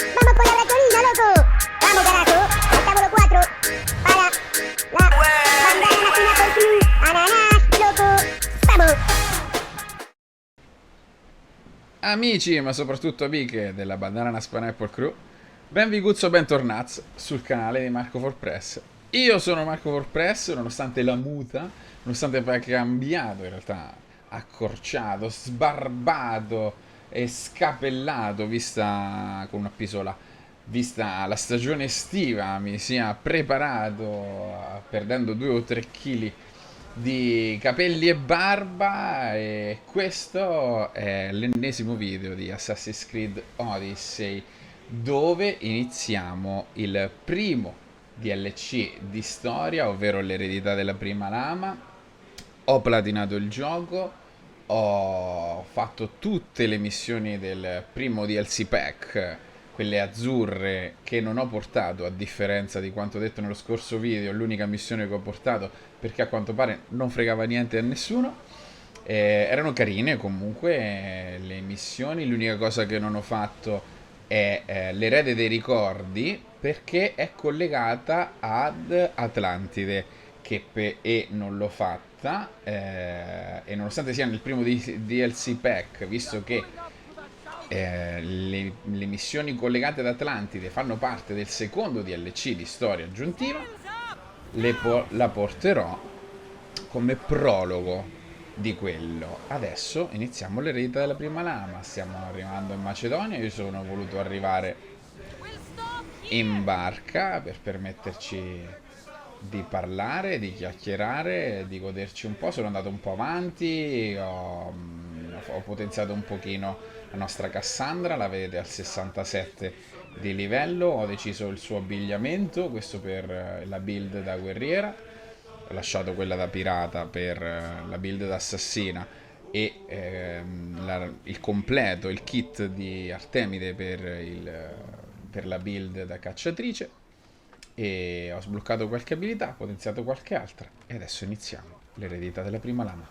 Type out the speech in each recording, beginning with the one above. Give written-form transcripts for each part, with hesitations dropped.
Vamos con la ratonina, loco. Vamos, carajo. Al tavolo 4. Para la bandana Pineapple Crew. Ananas, loco. Vamos. Amici, ma soprattutto amiche della bandana Pineapple Crew, bentornati sul canale di Marco for Press. Io sono Marco for Press, nonostante la muta, nonostante abbia cambiato, in realtà accorciato, sbarbato e scapellato, vista con una pisola, vista la stagione estiva, mi sia preparato perdendo 2 o 3 kg di capelli e barba, e questo è l'ennesimo video di Assassin's Creed Odyssey, dove iniziamo il primo DLC di storia, ovvero l'eredità della prima lama. Ho platinato il gioco, ho fatto tutte le missioni del primo DLC pack, quelle azzurre, che non ho portato, a differenza di quanto detto nello scorso video. L'unica missione che ho portato, perché a quanto pare non fregava niente a nessuno. Erano carine comunque le missioni. L'unica cosa che non ho fatto è l'erede dei ricordi, perché è collegata ad Atlantide, e non l'ho fatta, e nonostante sia nel primo DLC pack, visto che le missioni collegate ad Atlantide fanno parte del secondo DLC di storia aggiuntiva, la porterò come prologo di quello. Adesso iniziamo l'eredità della prima lama. Stiamo arrivando in Macedonia. Io sono voluto arrivare in barca per permetterci di parlare, di chiacchierare, di goderci un po'. Sono andato un po' avanti, ho potenziato un pochino la nostra Cassandra, la vedete al 67 di livello. Ho deciso il suo abbigliamento, questo per la build da guerriera, ho lasciato quella da pirata per la build da assassina, e il completo, il kit di Artemide per la build da cacciatrice. E ho sbloccato qualche abilità, potenziato qualche altra, e adesso iniziamo l'eredità della prima lama.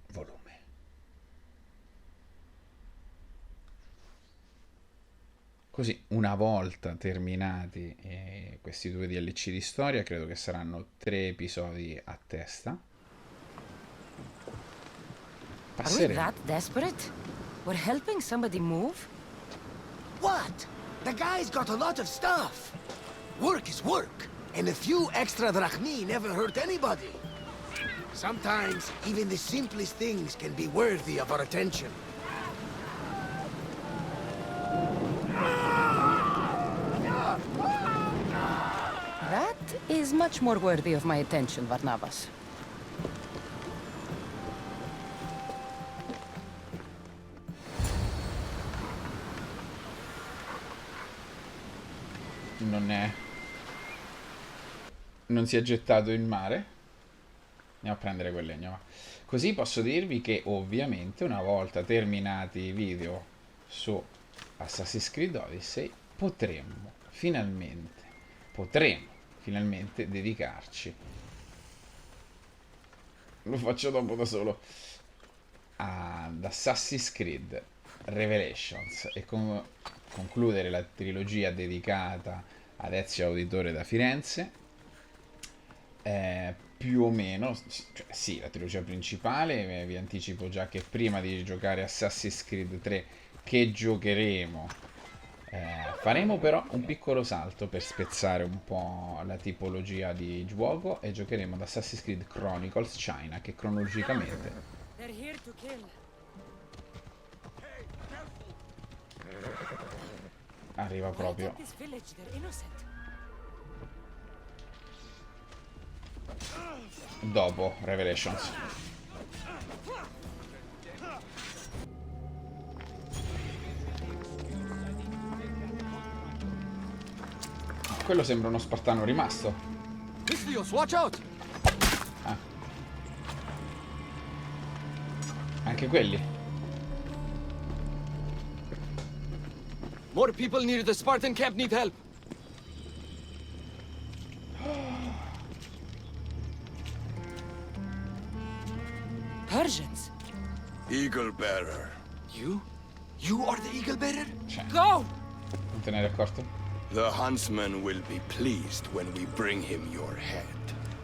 Volume. Così, una volta terminati questi 2 DLC di storia, credo che saranno 3 episodi a testa, Are we that desperate? We're helping somebody move? What? The guy's got a lot of stuff. Work is work, and a few extra drachmi never hurt anybody. Sometimes, even the simplest things can be worthy of our attention. That is much more worthy of my attention, Barnabas. Non si è gettato in mare. Andiamo a prendere quel legno, va. Così posso dirvi che ovviamente, una volta terminati i video su Assassin's Creed Odyssey, potremmo finalmente dedicarci, lo faccio dopo da solo, ad Assassin's Creed Revelations, e concludere la trilogia dedicata ad Ezio Auditore da Firenze. Più o meno, cioè, sì, la trilogia principale. Vi anticipo già che prima di giocare Assassin's Creed 3, che giocheremo, faremo però un piccolo salto per spezzare un po' la tipologia di gioco, e giocheremo ad Assassin's Creed Chronicles China, che cronologicamente arriva proprio dopo Revelations. Quello sembra uno spartano rimasto. Watch out! Ah. Anche quelli. More people near the Spartan camp need help. Persians. Eagle bearer. You? You are the eagle bearer? Cioè, Go! non te ne eri accorto? The huntsman will be pleased when we bring him your head.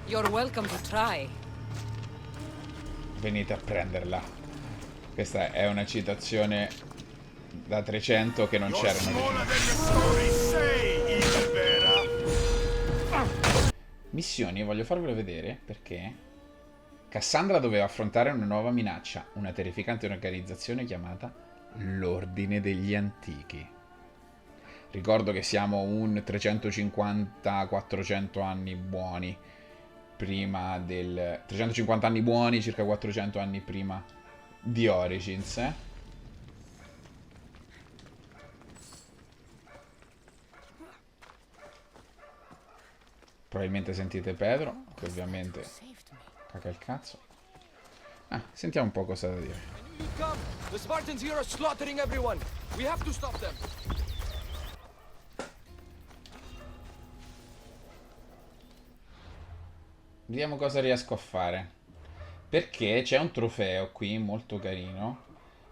You're welcome to try. Venite a prenderla. Questa è una citazione da 300 che non c'era Missioni, voglio farvelo vedere perché Cassandra doveva affrontare una nuova minaccia, una terrificante organizzazione chiamata l'Ordine degli Antichi. Ricordo che siamo un 350-400 anni buoni prima del... 350 anni buoni, circa 400 anni prima di Origins, Probabilmente sentite Pedro, che ovviamente caga il cazzo. Ah, sentiamo un po' cosa da dire. You come. The Spartans here are slaughtering everyone. We have to stop them. Vediamo cosa riesco a fare. Perché c'è un trofeo qui molto carino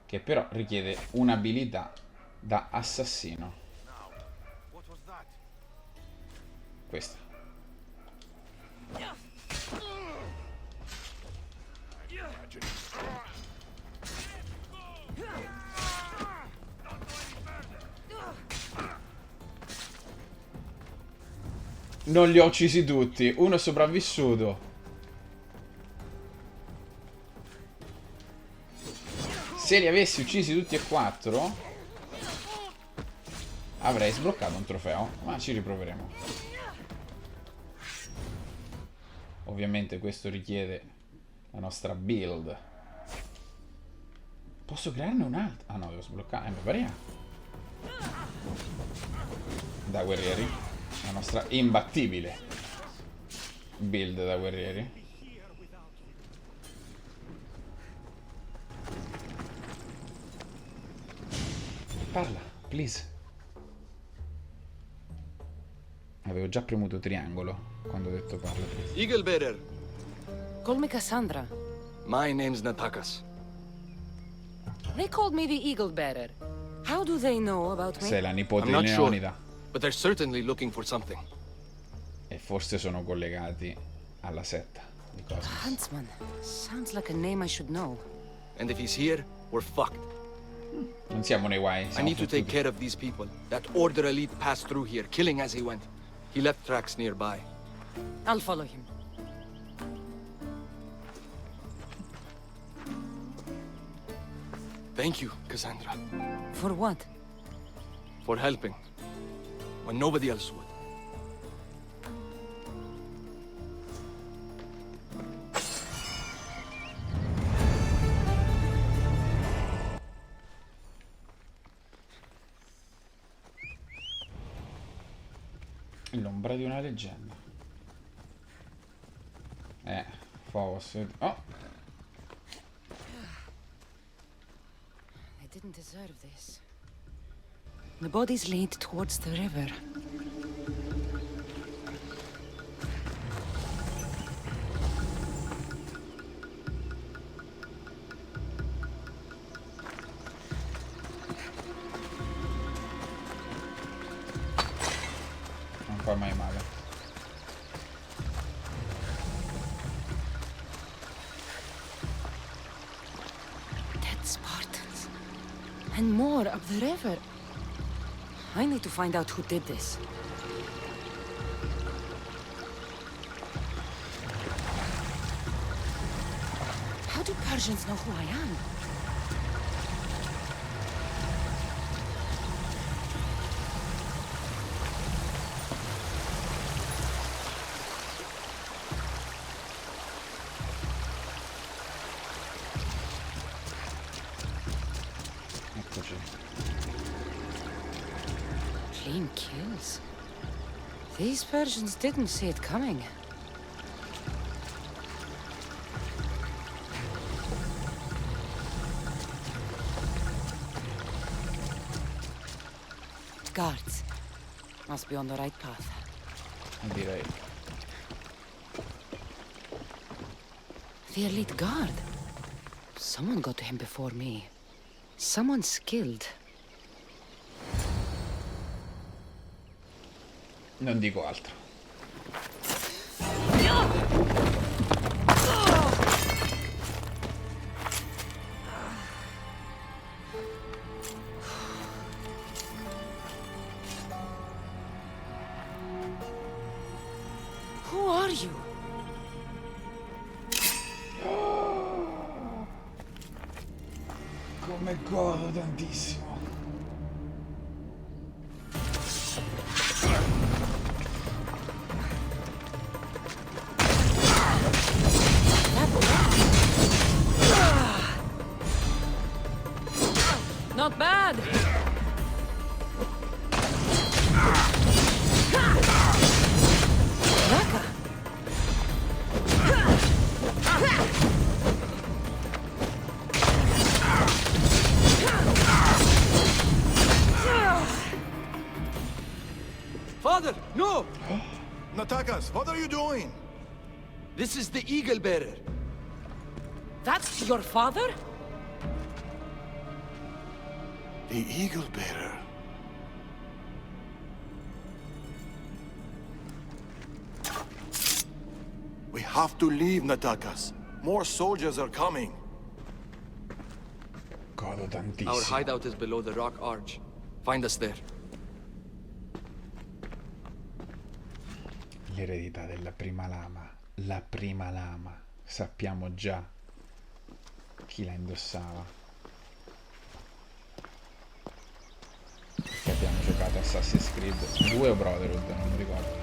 che però richiede un'abilità da assassino. Questa. Non li ho uccisi tutti, uno è sopravvissuto. Se li avessi uccisi tutti e quattro avrei sbloccato un trofeo, ma ci riproveremo. Ovviamente questo richiede la nostra build. Posso crearne un altro? Ah no, devo sbloccare, mi pare. Da guerrieri. La nostra imbattibile build da guerrieri. Parla, please. Avevo già premuto triangolo quando ho detto parla, please. Eagle bearer. Call me Cassandra. My name's Natakas. They called me the Eagle Bearer. How do they know about me? Sei la nipote I'm di not sure. Leonida. But they're certainly looking for something. E forse sono collegati alla setta di Cosmos. Huntsman. Sounds like a name I should know. And if he's here, we're fucked. Non siamo nei guai. I siamo need to take fottuti. care of these people. That Order elite passed through here, killing as he went. He left tracks nearby. I'll follow him. Thank you, Cassandra, For what? for helping when nobody else would. L'ombra di una leggenda. Focus. Oh! I didn't deserve this. The bodies lead towards the river. Non fa mai male. Dead Spartans. And more up the river. I need to find out who did this. How do Persians know who I am? Eccoci. Clean kills. These Persians didn't see it coming. Guards. Must be on the right path. Direi. The elite guard. Someone got to him before me. Someone skilled. Non dico altro. Who are you? Come godo tantissimo. Not bad. Raka. Father, no! Natakas, what are you doing? This is the eagle bearer. That's your father? The eagle bearer. We have to leave, Natakas. More soldiers are coming. Godo Our tantissimo. hideout is below the rock arch. Find us there. L'eredità della prima lama. La prima lama. Sappiamo già chi la indossava. Perché abbiamo giocato Assassin's Creed 2 o Brotherhood, non mi ricordo.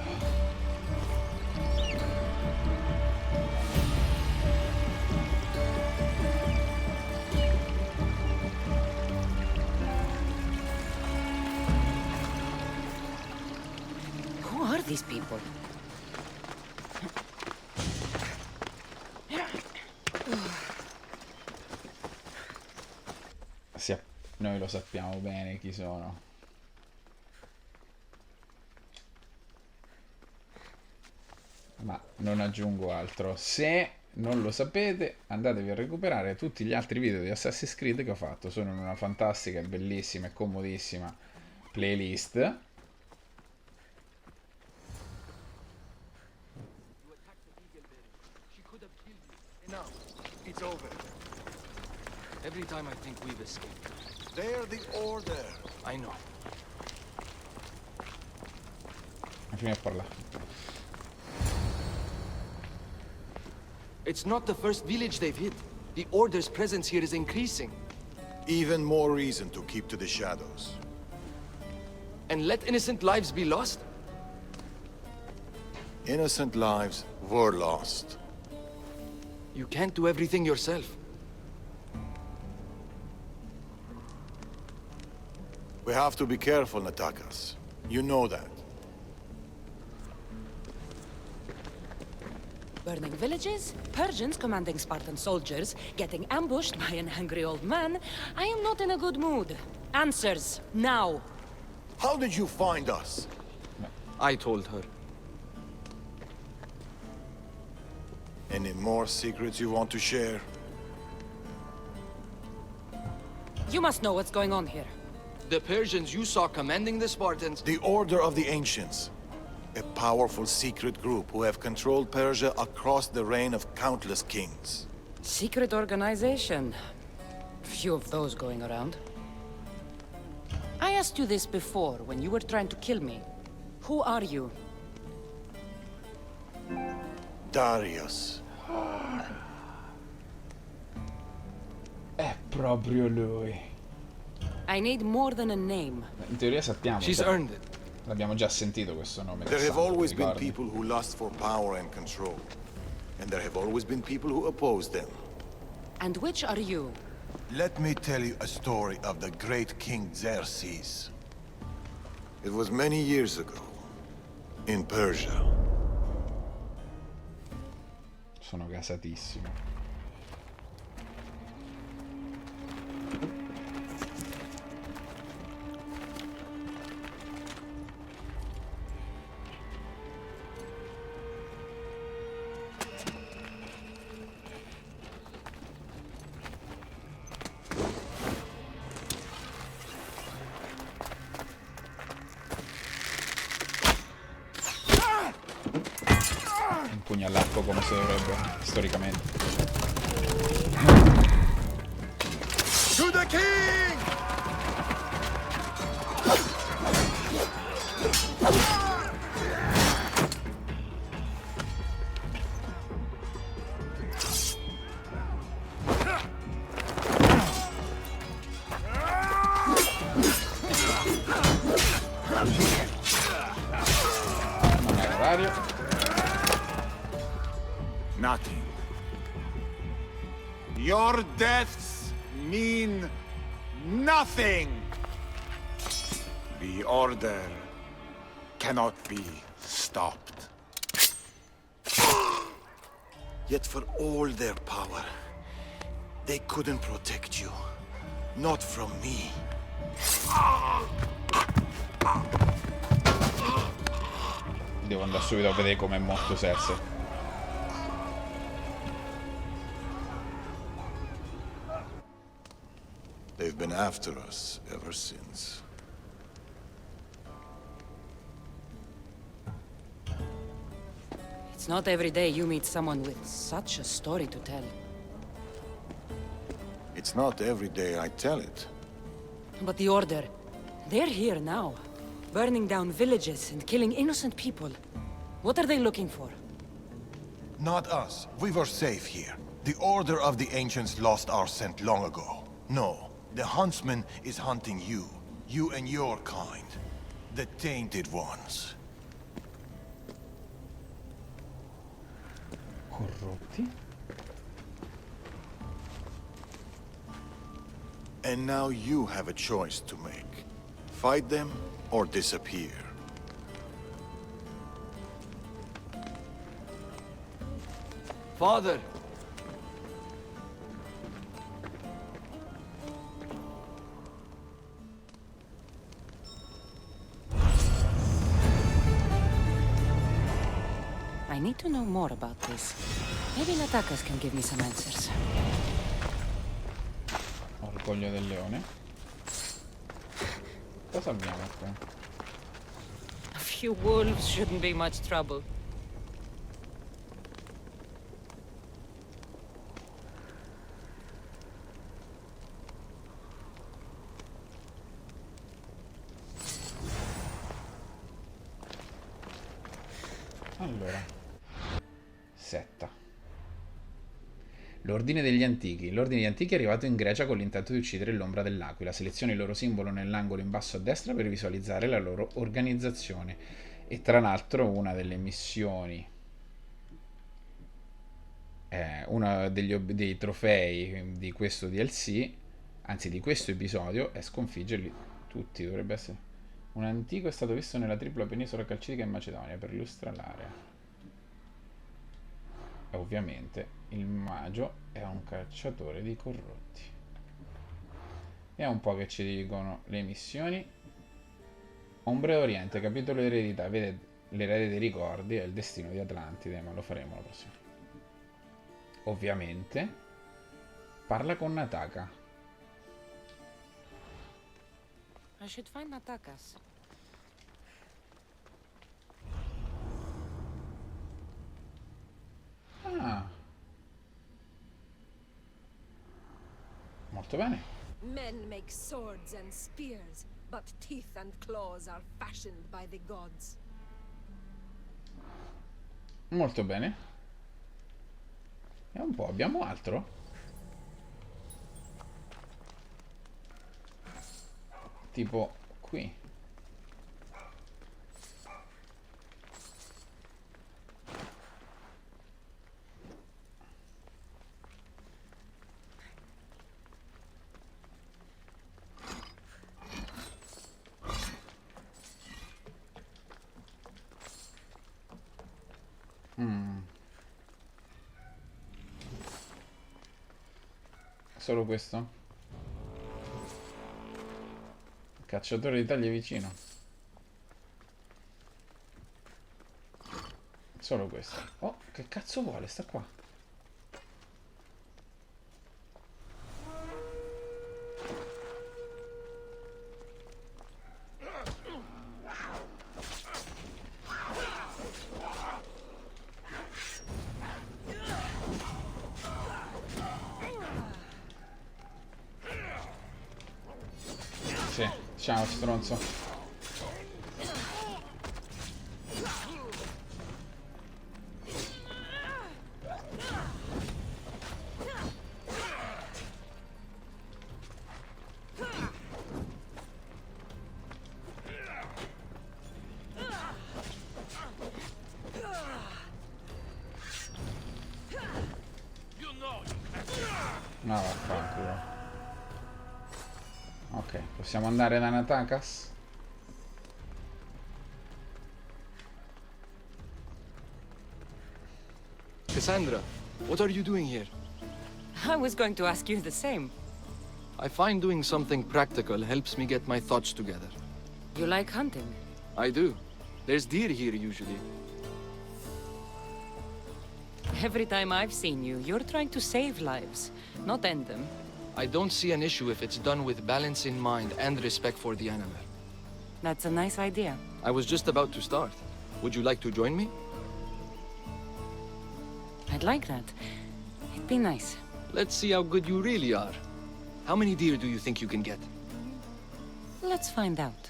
Who are these people? Noi lo sappiamo bene chi sono. Ma non aggiungo altro. Se non lo sapete, andatevi a recuperare tutti gli altri video di Assassin's Creed che ho fatto. Sono in una fantastica, bellissima e comodissima playlist. Now, it's over. Every time I think we've escaped. They're the order. I know. Finiamo a parlare. It's not the first village they've hit. The Order's presence here is increasing. Even more reason to keep to the shadows. And let innocent lives be lost? Innocent lives were lost. You can't do everything yourself. We have to be careful, Natakas. You know that. Burning villages, Persians commanding Spartan soldiers, getting ambushed by an angry old man. I am not in a good mood. Answers, now. How did you find us? I told her. Any more secrets you want to share? You must know what's going on here. The Persians you saw commanding the Spartans. The Order of the Ancients. A powerful secret group who have controlled Persia across the reign of countless kings. Secret organization. Few of those going around. I asked you this before, when you were trying to kill me. Who are you? Darius. È proprio lui. I need more than a name. In teoria sappiamo. She's earned it. L'abbiamo già sentito questo nome. There have Cassandra, always been ricordi? people who lust for power and control. And there have always been people who oppose them. And which are you? Let me tell you a story of the great King Xerxes. It was many years ago, in Persia. Sono gasatissimo. tempo come si dovrebbe, storicamente. To the king! Non è orario. Nothing. Your deaths mean nothing. The order cannot be stopped. Yet for all their power, they couldn't protect you. Not from me. Devo andare subito a vedere com'è morto Cersei. They've been after us ever since. It's not every day you meet someone with such a story to tell. It's not every day I tell it. But the Order, they're here now, burning down villages and killing innocent people. What are they looking for? Not us. We were safe here. The Order of the Ancients lost our scent long ago. No, the Huntsman is hunting you. You and your kind. The Tainted Ones. Corrotti? And now you have a choice to make. Fight them or disappear. Father! I need to know more about this. Maybe Natakas can give me some answers. Orgoglio del leone. Cosa abbiamo qua? A few wolves shouldn't be much trouble. Allora, setta. L'ordine degli antichi. L'ordine degli antichi è arrivato in Grecia con l'intento di uccidere l'ombra dell'aquila. Selezioni il loro simbolo nell'angolo in basso a destra per visualizzare la loro organizzazione. E tra l'altro una delle missioni, uno dei trofei di questo DLC, anzi di questo episodio, è sconfiggerli tutti. Dovrebbe essere... Un antico è stato visto nella tripla penisola calcidica in Macedonia per illustrare l'area. E ovviamente il magio è un cacciatore di corrotti. E un po' che ci dicono le missioni. Ombre d'Oriente, capitolo eredità, vede l'erede dei ricordi e il destino di Atlantide, ma lo faremo la prossima. Ovviamente parla con Nataka. I should find Natakas. Ah. Molto bene. Men make swords and spears, but teeth and claws are fashioned by the gods. Molto bene. E un po', abbiamo altro? Tipo qui. Solo questo? Cacciatore di taglie vicino. Solo questo. Oh, che cazzo vuole? Sta qua. Ciao, stronzo. No, vaffanculo. Ok, possiamo andare da Natakas? Cassandra, what are you doing here? I was going to ask you the same. I find doing something practical helps me get my thoughts together. You like hunting? I do. There's deer here usually. Every time I've seen you, you're trying to save lives, not end them. I don't see an issue if it's done with balance in mind and respect for the animal. That's a nice idea. I was just about to start. Would you like to join me? I'd like that. It'd be nice. Let's see how good you really are. How many deer do you think you can get? Let's find out.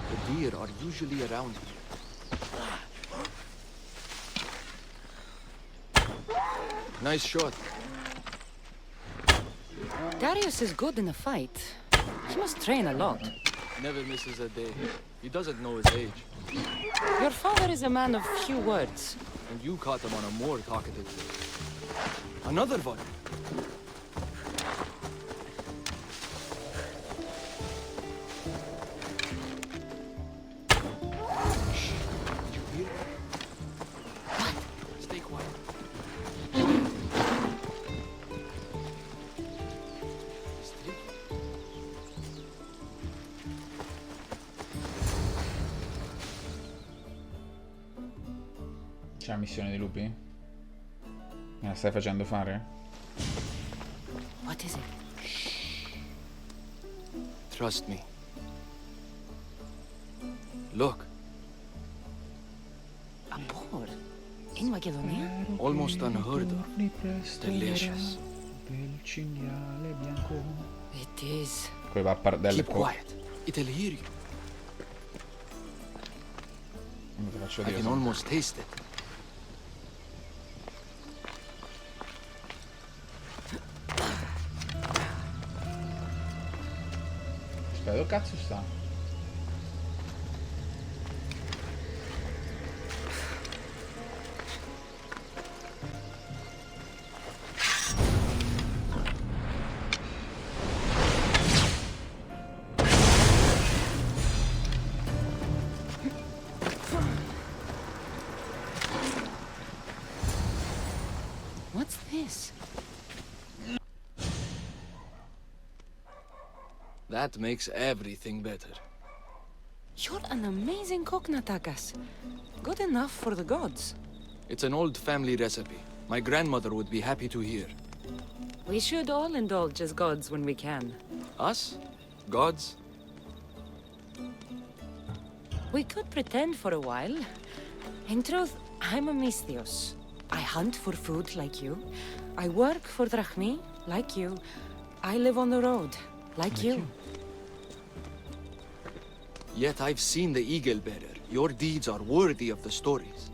The deer are usually around here. Nice shot. Darius is good in a fight. He must train a lot. Never misses a day. He doesn't know his age. Your father is a man of few words. And you caught him on a more talkative. Another one. Shh. Did you hear? What? Stay quiet. Stay. C'è la missione dei lupi? Me la stai facendo fare? What is it? Trust me. Look, A boar? In Macedonia? almost unheard of. Delicious. Del cinghiale bianco. It is. Quei pappardelle Keep qua. quiet. It'll hear you. Non te faccio I dire. can almost taste it. Aspetta, dove cazzo sta? What's this? That makes everything better. You're an amazing cook, Natakas. Good enough for the gods. It's an old family recipe. My grandmother would be happy to hear. We should all indulge as gods when we can. Us? Gods? We could pretend for a while. In truth, I'm a mystios. I hunt for food like you. I work for drachmi like you. I live on the road like you. Yet I've seen the Eagle Bearer. Your deeds are worthy of the stories.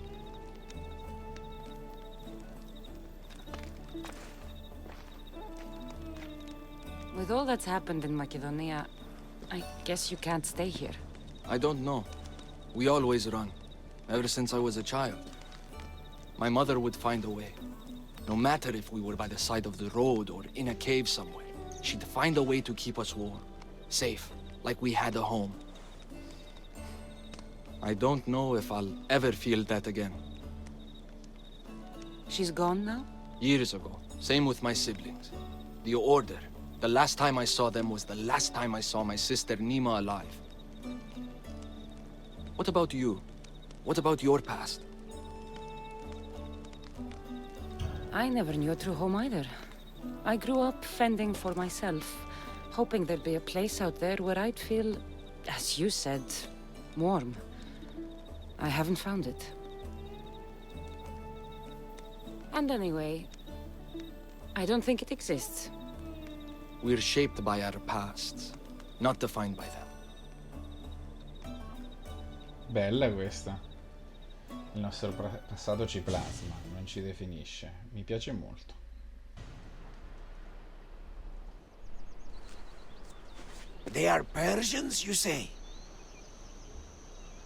With all that's happened in Macedonia, I guess you can't stay here. I don't know. We always run. Ever since I was a child. My mother would find a way. No matter if we were by the side of the road or in a cave somewhere, she'd find a way to keep us warm. Safe, like we had a home. I don't know if I'll ever feel that again. She's gone now? Years ago. Same with my siblings. The Order. The last time I saw them was the last time I saw my sister Nima alive. What about you? What about your past? I never knew a true home either. I grew up fending for myself, hoping there'd be a place out there where I'd feel, as you said, warm. I haven't found it. And anyway, I don't think it exists. We're shaped by our pasts, not defined by them. Bella questa. Il nostro passato ci plasma, non ci definisce. Mi piace molto. They are Persians, you say?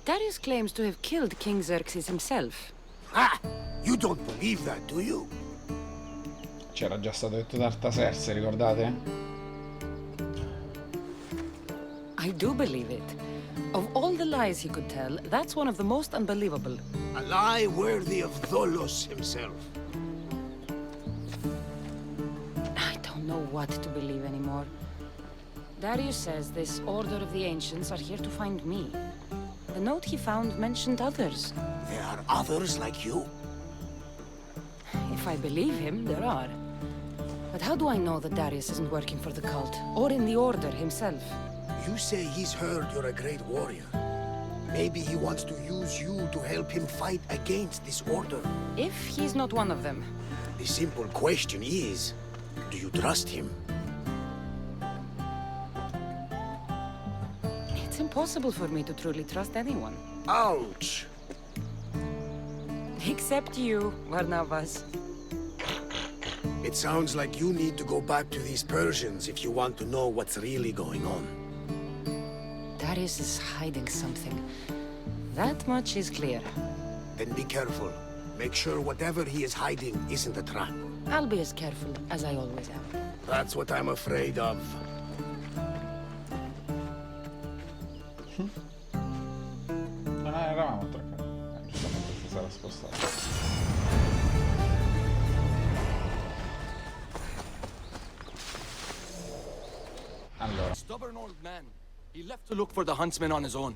Darius claims to have killed King Xerxes himself. Ha! You don't believe that, do you? C'era già stato detto da Artaserse, ricordate? I do believe it. Of all the lies he could tell, that's one of the most unbelievable. A lie worthy of Tholos himself. I don't know what to believe anymore. Darius says this Order of the Ancients are here to find me. The note he found mentioned others. There are others like you? If I believe him, there are. But how do I know that Darius isn't working for the cult, or in the Order himself? You say he's heard you're a great warrior. Maybe he wants to use you to help him fight against this order. If he's not one of them. The simple question is, do you trust him? It's impossible for me to truly trust anyone. Ouch! Except you, Barnabas. It sounds like you need to go back to these Persians if you want to know what's really going on. Darius is hiding something. That much is clear. Then be careful. Make sure whatever he is hiding isn't a trap. I'll be as careful as I always am. That's what I'm afraid of. Non eravamo attaccati. Giustamente si sarà spostato. Allora, Stubborn old man. He left to look for the huntsman on his own.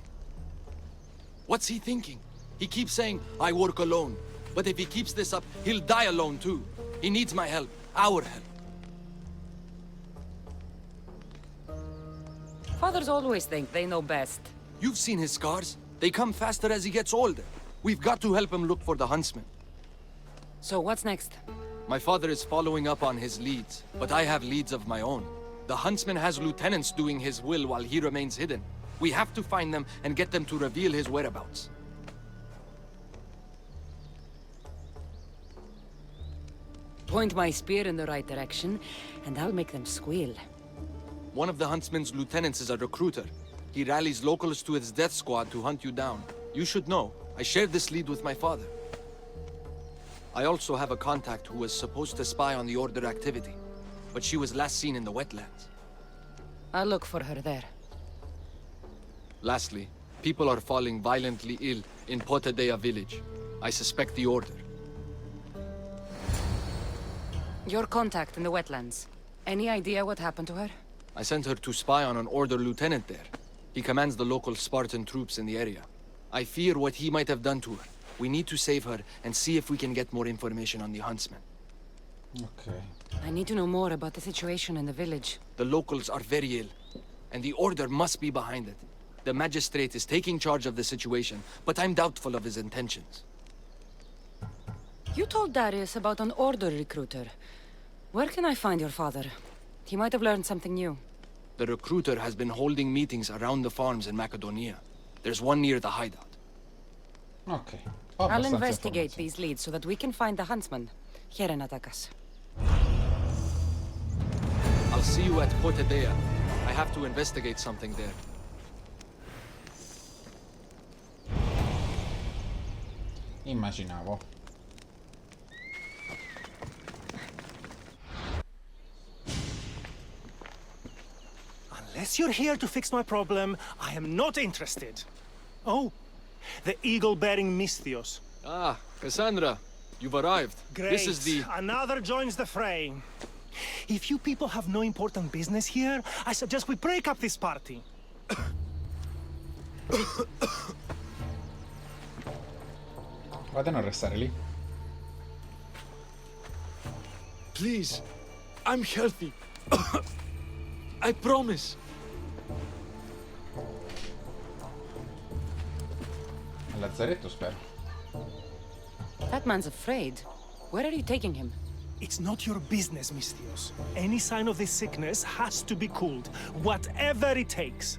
What's he thinking? He keeps saying, I work alone. But if he keeps this up, he'll die alone too. He needs my help. Our help. Fathers always think they know best. You've seen his scars. They come faster as he gets older. We've got to help him look for the huntsman. So what's next? My father is following up on his leads, but I have leads of my own. The huntsman has lieutenants doing his will while he remains hidden. We have to find them and get them to reveal his whereabouts. Point my spear in the right direction, and I'll make them squeal. One of the huntsman's lieutenants is a recruiter. He rallies locals to his death squad to hunt you down. You should know. I shared this lead with my father. I also have a contact who was supposed to spy on the Order activity, but she was last seen in the wetlands. I'll look for her there. Lastly, people are falling violently ill in Potadea village. I suspect the Order. Your contact in the wetlands. Any idea what happened to her? I sent her to spy on an Order lieutenant there. He commands the local Spartan troops in the area. I fear what he might have done to her. We need to save her and see if we can get more information on the huntsman. ok. I need to know more about the situation in the village. The locals are very ill, and the Order must be behind it. The magistrate is taking charge of the situation, but I'm doubtful of his intentions. You told Darius about an Order recruiter. Where can I find your father? He might have learned something new. The recruiter has been holding meetings around the farms in Macedonia. There's one near the hideout. Ok. Ho I'll abbastanza investigate informazioni. these leads so that we can find the huntsman. Here in Atakas. I'll see you at Potadea. I have to investigate something there. Immaginavo. Unless you're here to fix my problem, I am not interested. Oh, the eagle-bearing Misthios. Ah, Cassandra, you've arrived. Great. This is the... Another joins the fray. If you people have no important business here, I suggest we break up this party. Fate a non restare lì. Please, I'm healthy. I promise. Al lazzaretto, spero. That man's afraid. Where are you taking him? It's not your business, Misthios. Any sign of this sickness has to be cooled, whatever it takes.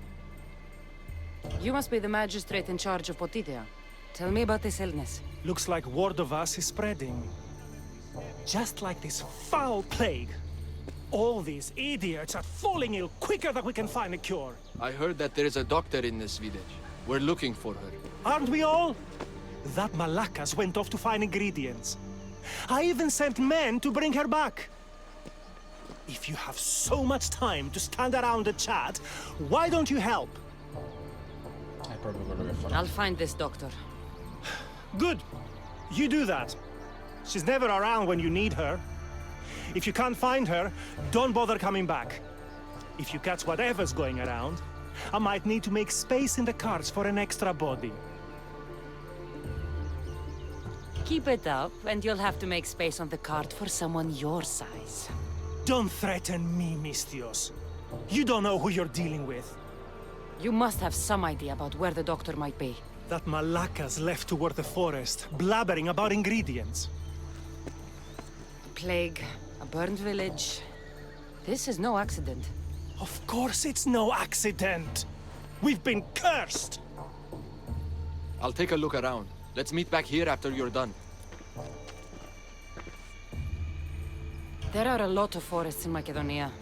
You must be the magistrate in charge of Potidea. Tell me about this illness. Looks like word of us is spreading. Just like this foul plague. All these idiots are falling ill quicker than we can find a cure. I heard that there is a doctor in this village. We're looking for her. Aren't we all? That Malakas went off to find ingredients. I even sent men to bring her back. If you have so much time to stand around and chat, why don't you help? È proprio quello che fa. I'll find this doctor. Good. You do that. She's never around when you need her. If you can't find her, don't bother coming back. If you catch whatever's going around, I might need to make space in the carts for an extra body. Keep it up, and you'll have to make space on the cart for someone your size. Don't threaten me, Misthios. You don't know who you're dealing with. You must have some idea about where the doctor might be. That Malakas left toward the forest, blabbering about ingredients. Plague, a burned village. This is no accident. Of course it's no accident. We've been cursed. I'll take a look around. Let's meet back here after you're done. There are a lot of forests in Macedonia.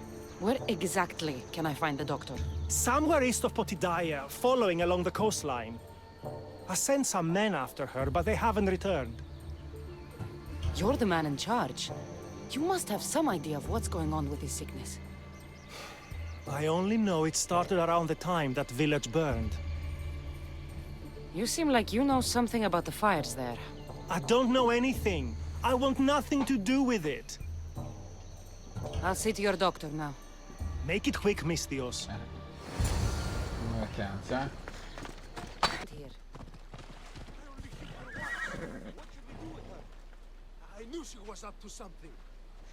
Where exactly can I find the doctor? Somewhere east of Potidea, following along the coastline. I sent some men after her, but they haven't returned. You're the man in charge. You must have some idea of what's going on with his sickness. I only know it started around the time that village burned. You seem like you know something about the fires there. I don't know anything. I want nothing to do with it. I'll see to your doctor now. Make it quick, Misthios. Vacanza. Here. I knew she was up to something.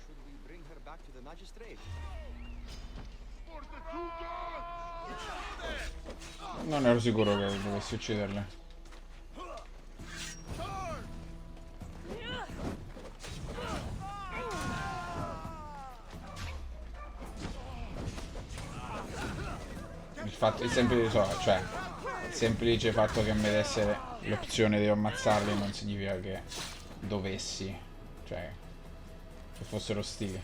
Should we bring her back to the magistrate? Non ero sicuro che dovessi ucciderle. Il semplice fatto che mi desse l'opzione di ammazzarli non significa che dovessi, cioè che fossero ostili.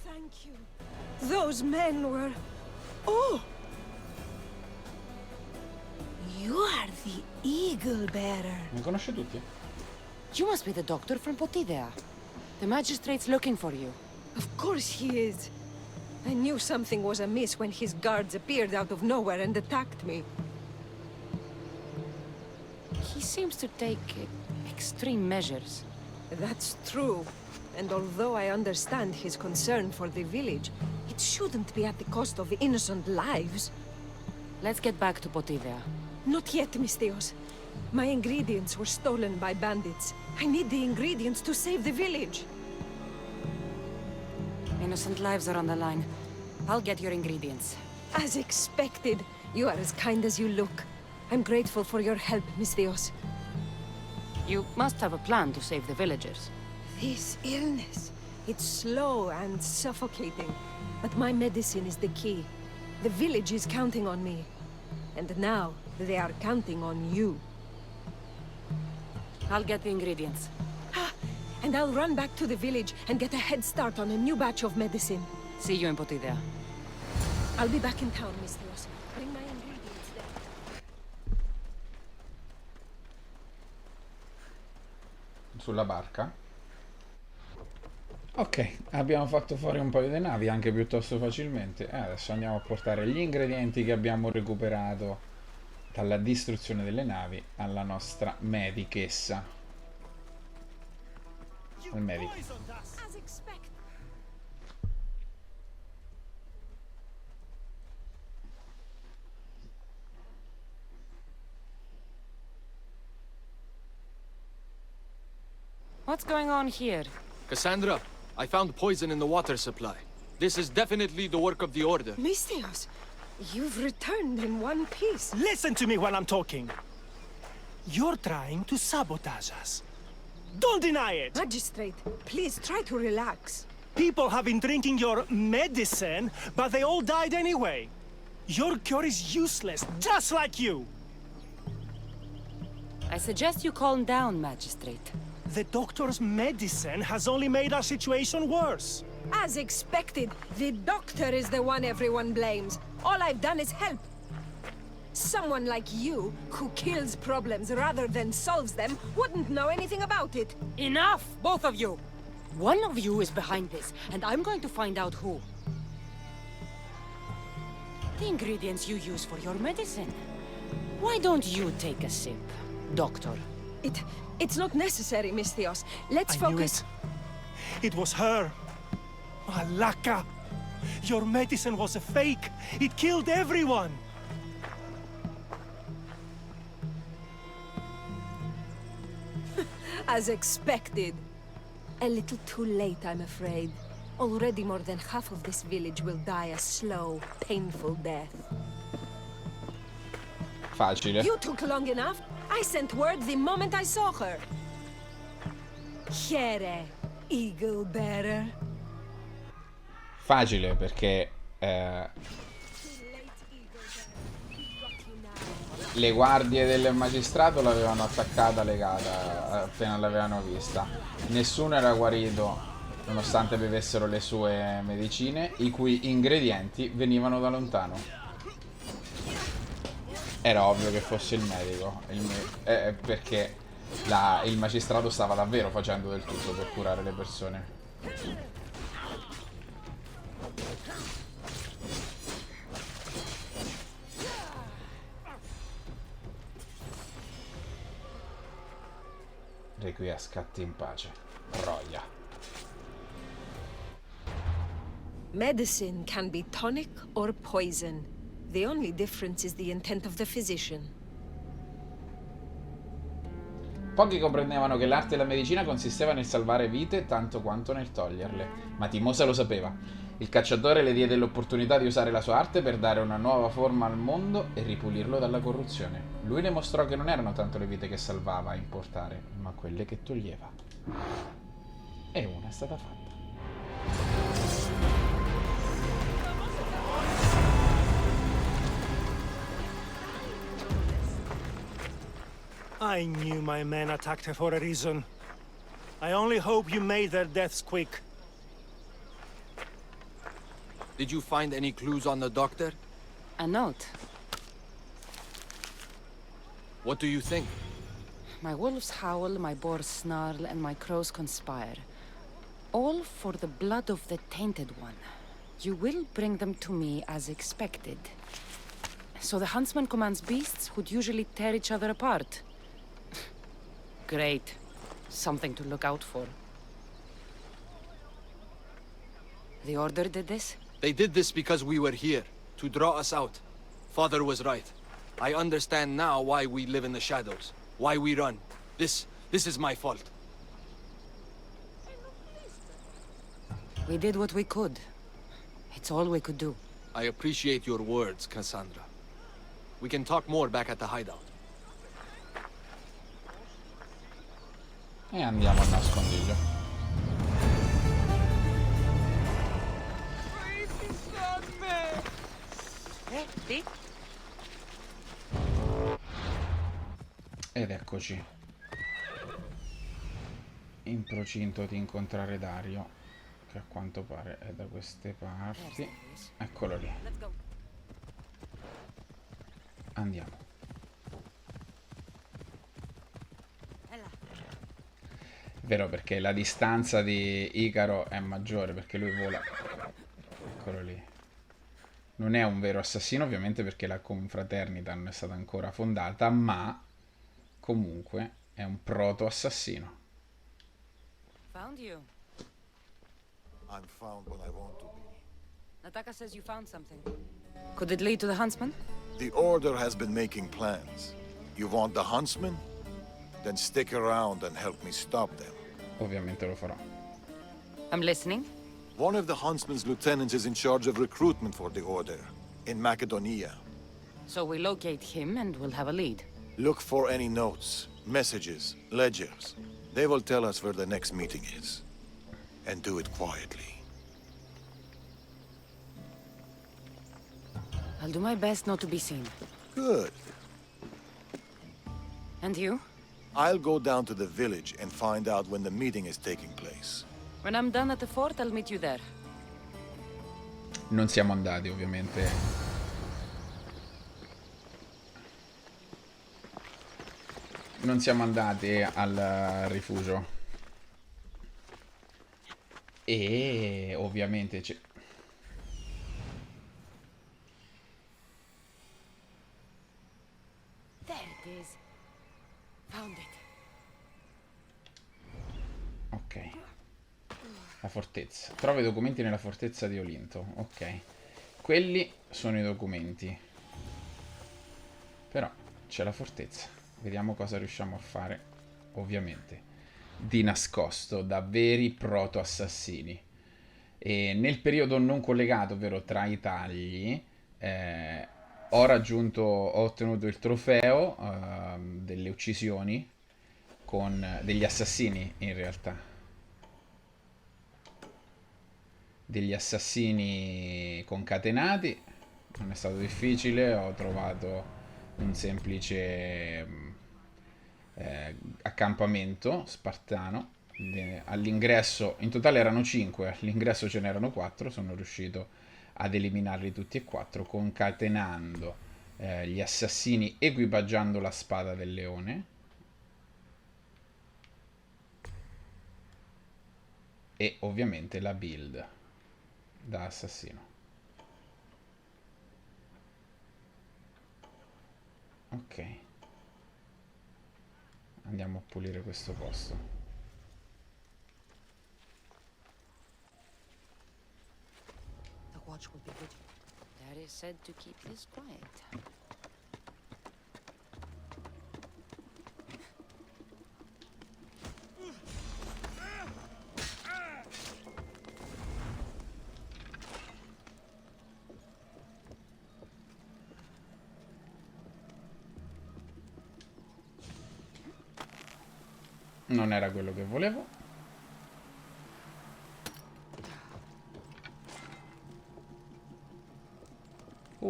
Thank you. Those men were... Oh! You are the eagle bearer. Mi conosce tutti? You must be the doctor from Potidea. The magistrate's looking for you. Of course he is. I knew something was amiss when his guards appeared out of nowhere and attacked me. He seems to take extreme measures. That's true. And although I understand his concern for the village, it shouldn't be at the cost of innocent lives. Let's get back to Potidea. Not yet, Misthios. My ingredients were stolen by bandits. I need the ingredients to save the village. Innocent lives are on the line. I'll get your ingredients. As expected. You are as kind as you look. I'm grateful for your help, Misthios. You must have a plan to save the villagers. This illness, it's slow and suffocating. But my medicine is the key. The village is counting on me. And now, they are counting on you. I'll get the ingredients. And I'll run back to the village and get a head start on a new batch of medicine. See you in Potidea. I'll be back in town, Misthios. Bring my ingredients there. Sulla barca. Ok, abbiamo fatto fuori un paio di navi anche piuttosto facilmente. Adesso andiamo a portare gli ingredienti che abbiamo recuperato dalla distruzione delle navi alla nostra medichessa. Al medico. As expected. What's going on here? Cassandra, I found poison in the water supply. This is definitely the work of the Order. Misthios, You've returned in one piece. Listen to me when I'm talking. You're trying to sabotage us. Don't deny it! Magistrate, please try to relax. People have been drinking your medicine, but they all died anyway. Your cure is useless, just like you. I suggest you calm down, Magistrate. The doctor's medicine has only made our situation worse. As expected, the doctor is the one everyone blames. All I've done is help. Someone like you, who kills problems rather than solves them, wouldn't know anything about it. Enough, both of you! One of you is behind this, and I'm going to find out who. The ingredients you use for your medicine. Why don't you take a sip, Doctor? It's not necessary, Miss Theos. Let's focus. It was her. Malaka! Your medicine was a fake. It killed everyone. As expected. A little too late, I'm afraid. Already more than half of this village will die a slow, painful death. Facile. You took long enough. I sent word the moment I saw her. Here, eagle bearer. Facile perché le guardie del magistrato l'avevano attaccata legata appena l'avevano vista. Nessuno era guarito nonostante bevessero le sue medicine, i cui ingredienti venivano da lontano. Era ovvio che fosse il medico, perché il magistrato stava davvero facendo del tutto per curare le persone. Requia scatti in pace. Roia. Medicine can be tonic or poison. The only difference is the intent of the physician. Pochi comprendevano che l'arte della medicina consisteva nel salvare vite tanto quanto nel toglierle, ma Timosa lo sapeva. Il cacciatore le diede l'opportunità di usare la sua arte per dare una nuova forma al mondo e ripulirlo dalla corruzione. Lui le mostrò che non erano tanto le vite che salvava a importare, ma quelle che toglieva. E una è stata fatta. I knew my men attacked her for a reason. I only hope you made their deaths quick. Did you find any clues on the doctor? A note. What do you think? My wolves howl, my boars snarl, and my crows conspire. All for the blood of the Tainted One. You will bring them to me as expected. So the huntsman commands beasts who'd usually tear each other apart. Great. Something to look out for. The Order did this? They did this because we were here, to draw us out. Father was right. I understand now why we live in the shadows, why we run. This is my fault. We did what we could. It's all we could do. I appreciate your words, Cassandra. We can talk more back at the hideout. E andiamo al nascondiglio. Ed eccoci. In procinto di incontrare Dario, che a quanto pare è da queste parti. Eccolo lì. Andiamo. Vero, perché la distanza di Icaro è maggiore, perché lui vola. Eccolo lì. Non è un vero assassino, ovviamente, perché la confraternita non è stata ancora fondata, ma comunque è un proto-assassino. Found you. I'm found when I want to be. Nataka says you found something. Could it lead to the huntsman? The Order has been making plans. You want the huntsman? Then stick around and help me stop them. Ovviamente lo farò. I'm listening. One of the huntsman's lieutenants is in charge of recruitment for the Order. in Macedonia. So we locate him and we'll have a lead. Look for any notes, messages, ledgers. They will tell us where the next meeting is. And do it quietly. I'll do my best not to be seen. Good. And you? I'll go down to the village and find out when the meeting is taking place. When I'm done at the fort, I'll meet you there. Non siamo andati, ovviamente. Non siamo andati al rifugio. E ovviamente c'è... There it is. Found it. Ok. La fortezza. Trova i documenti nella fortezza di Olinto. Ok. Quelli sono i documenti. Però c'è la fortezza. Vediamo cosa riusciamo a fare. Ovviamente. Di nascosto da veri proto-assassini. E nel periodo non collegato, ovvero tra i tagli, ho ottenuto il trofeo delle uccisioni con degli assassini, in realtà. Degli assassini concatenati. Non è stato difficile, ho trovato un semplice accampamento spartano. All'ingresso, in totale erano 5, all'ingresso ce n'erano 4, sono riuscito ad eliminarli tutti e 4 concatenando gli assassini, equipaggiando la spada del leone e ovviamente la build da assassino. Ok, andiamo a pulire questo posto. Watch will be good. That is said to keep this quiet. Non era quello che volevo.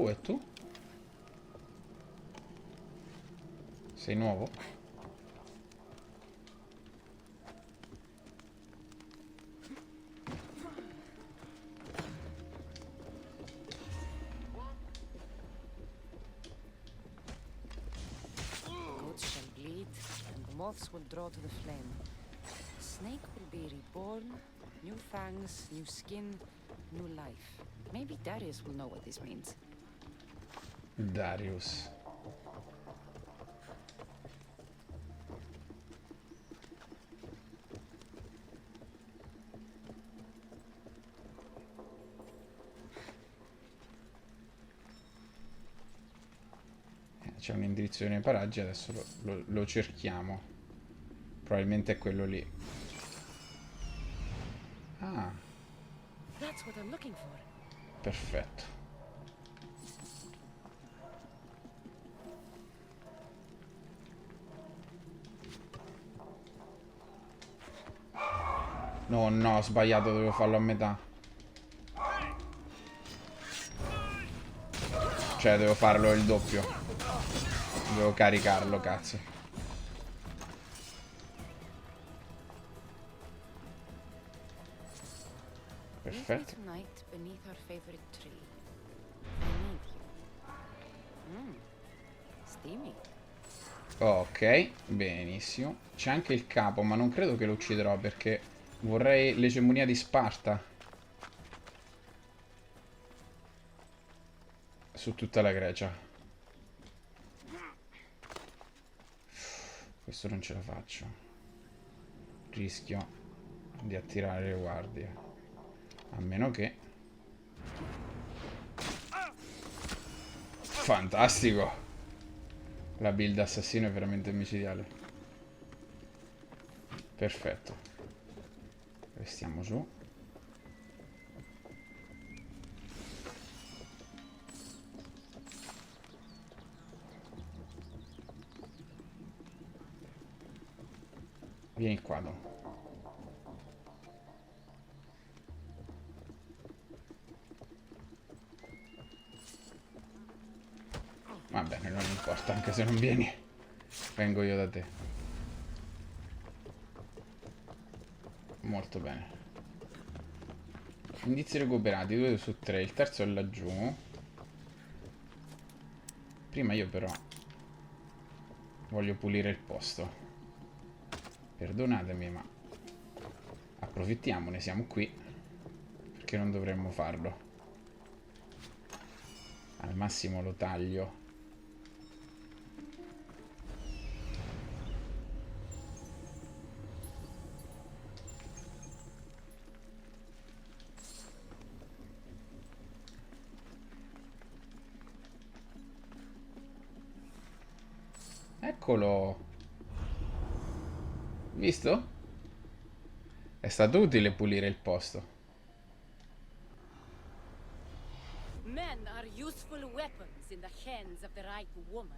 E tu? Sei nuovo? Goats shall bleed, and the moths will draw to the flame. The snake will be reborn, new fangs, new skin, new life. Maybe Darius will know what this means. Darius. C'è un indirizzo nei paraggi, adesso lo cerchiamo. Probabilmente è quello lì. Ah, That's what I'm looking for. perfetto. No, no, ho sbagliato, dovevo farlo a metà. Cioè, devo farlo il doppio. Devo caricarlo, cazzo. Perfetto. Tonight beneath our favorite tree. I need you. Steamy. Ok, benissimo. C'è anche il capo, ma non credo che lo ucciderò perché vorrei l'egemonia di Sparta su tutta la Grecia. Questo non ce la faccio. Rischio di attirare le guardie. A meno che... Fantastico! La build assassino è veramente micidiale. Perfetto. Restiamo su. Vieni qua, tu. Va bene, non importa, anche se non vieni. Vengo io da te. Molto bene. Indizi recuperati, 2 su 3. Il terzo è laggiù. Prima io però voglio pulire il posto. Perdonatemi, ma approfittiamone, siamo qui. Perché non dovremmo farlo? Al massimo lo taglio. Eccolo. Visto? È stato utile pulire il posto. Men are useful weapons in the hands of the right woman.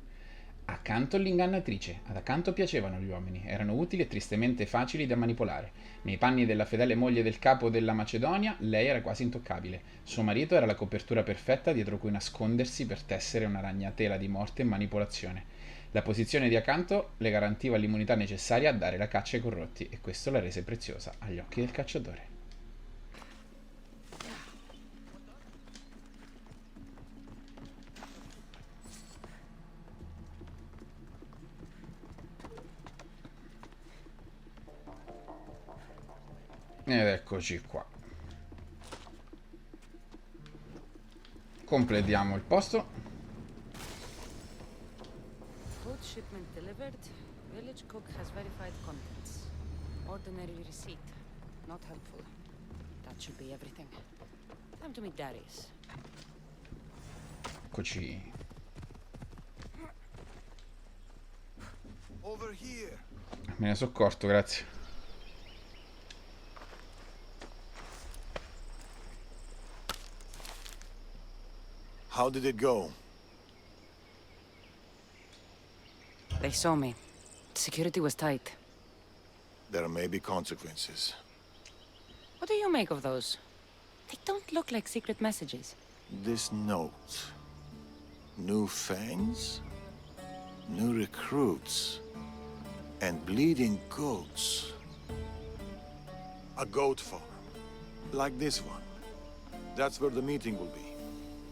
Accanto l'ingannatrice, ad accanto piacevano gli uomini, erano utili e tristemente facili da manipolare. Nei panni della fedele moglie del capo della Macedonia, lei era quasi intoccabile. Suo marito era la copertura perfetta dietro cui nascondersi per tessere una ragnatela di morte e manipolazione. La posizione di accanto le garantiva l'immunità necessaria a dare la caccia ai corrotti, e questo la rese preziosa agli occhi del cacciatore. Ed eccoci qua. Completiamo il posto. Food shipment delivered. Village cook has verified contents. Ordinary receipt. Not helpful. That should be everything. Time to meet Darius. Eccoci. Over here. Me ne sono accorto, grazie. How did it go? They saw me. Security was tight. There may be consequences. What do you make of those? They don't look like secret messages. This note. New fangs? New recruits? And bleeding goats. A goat farm. Like this one. That's where the meeting will be.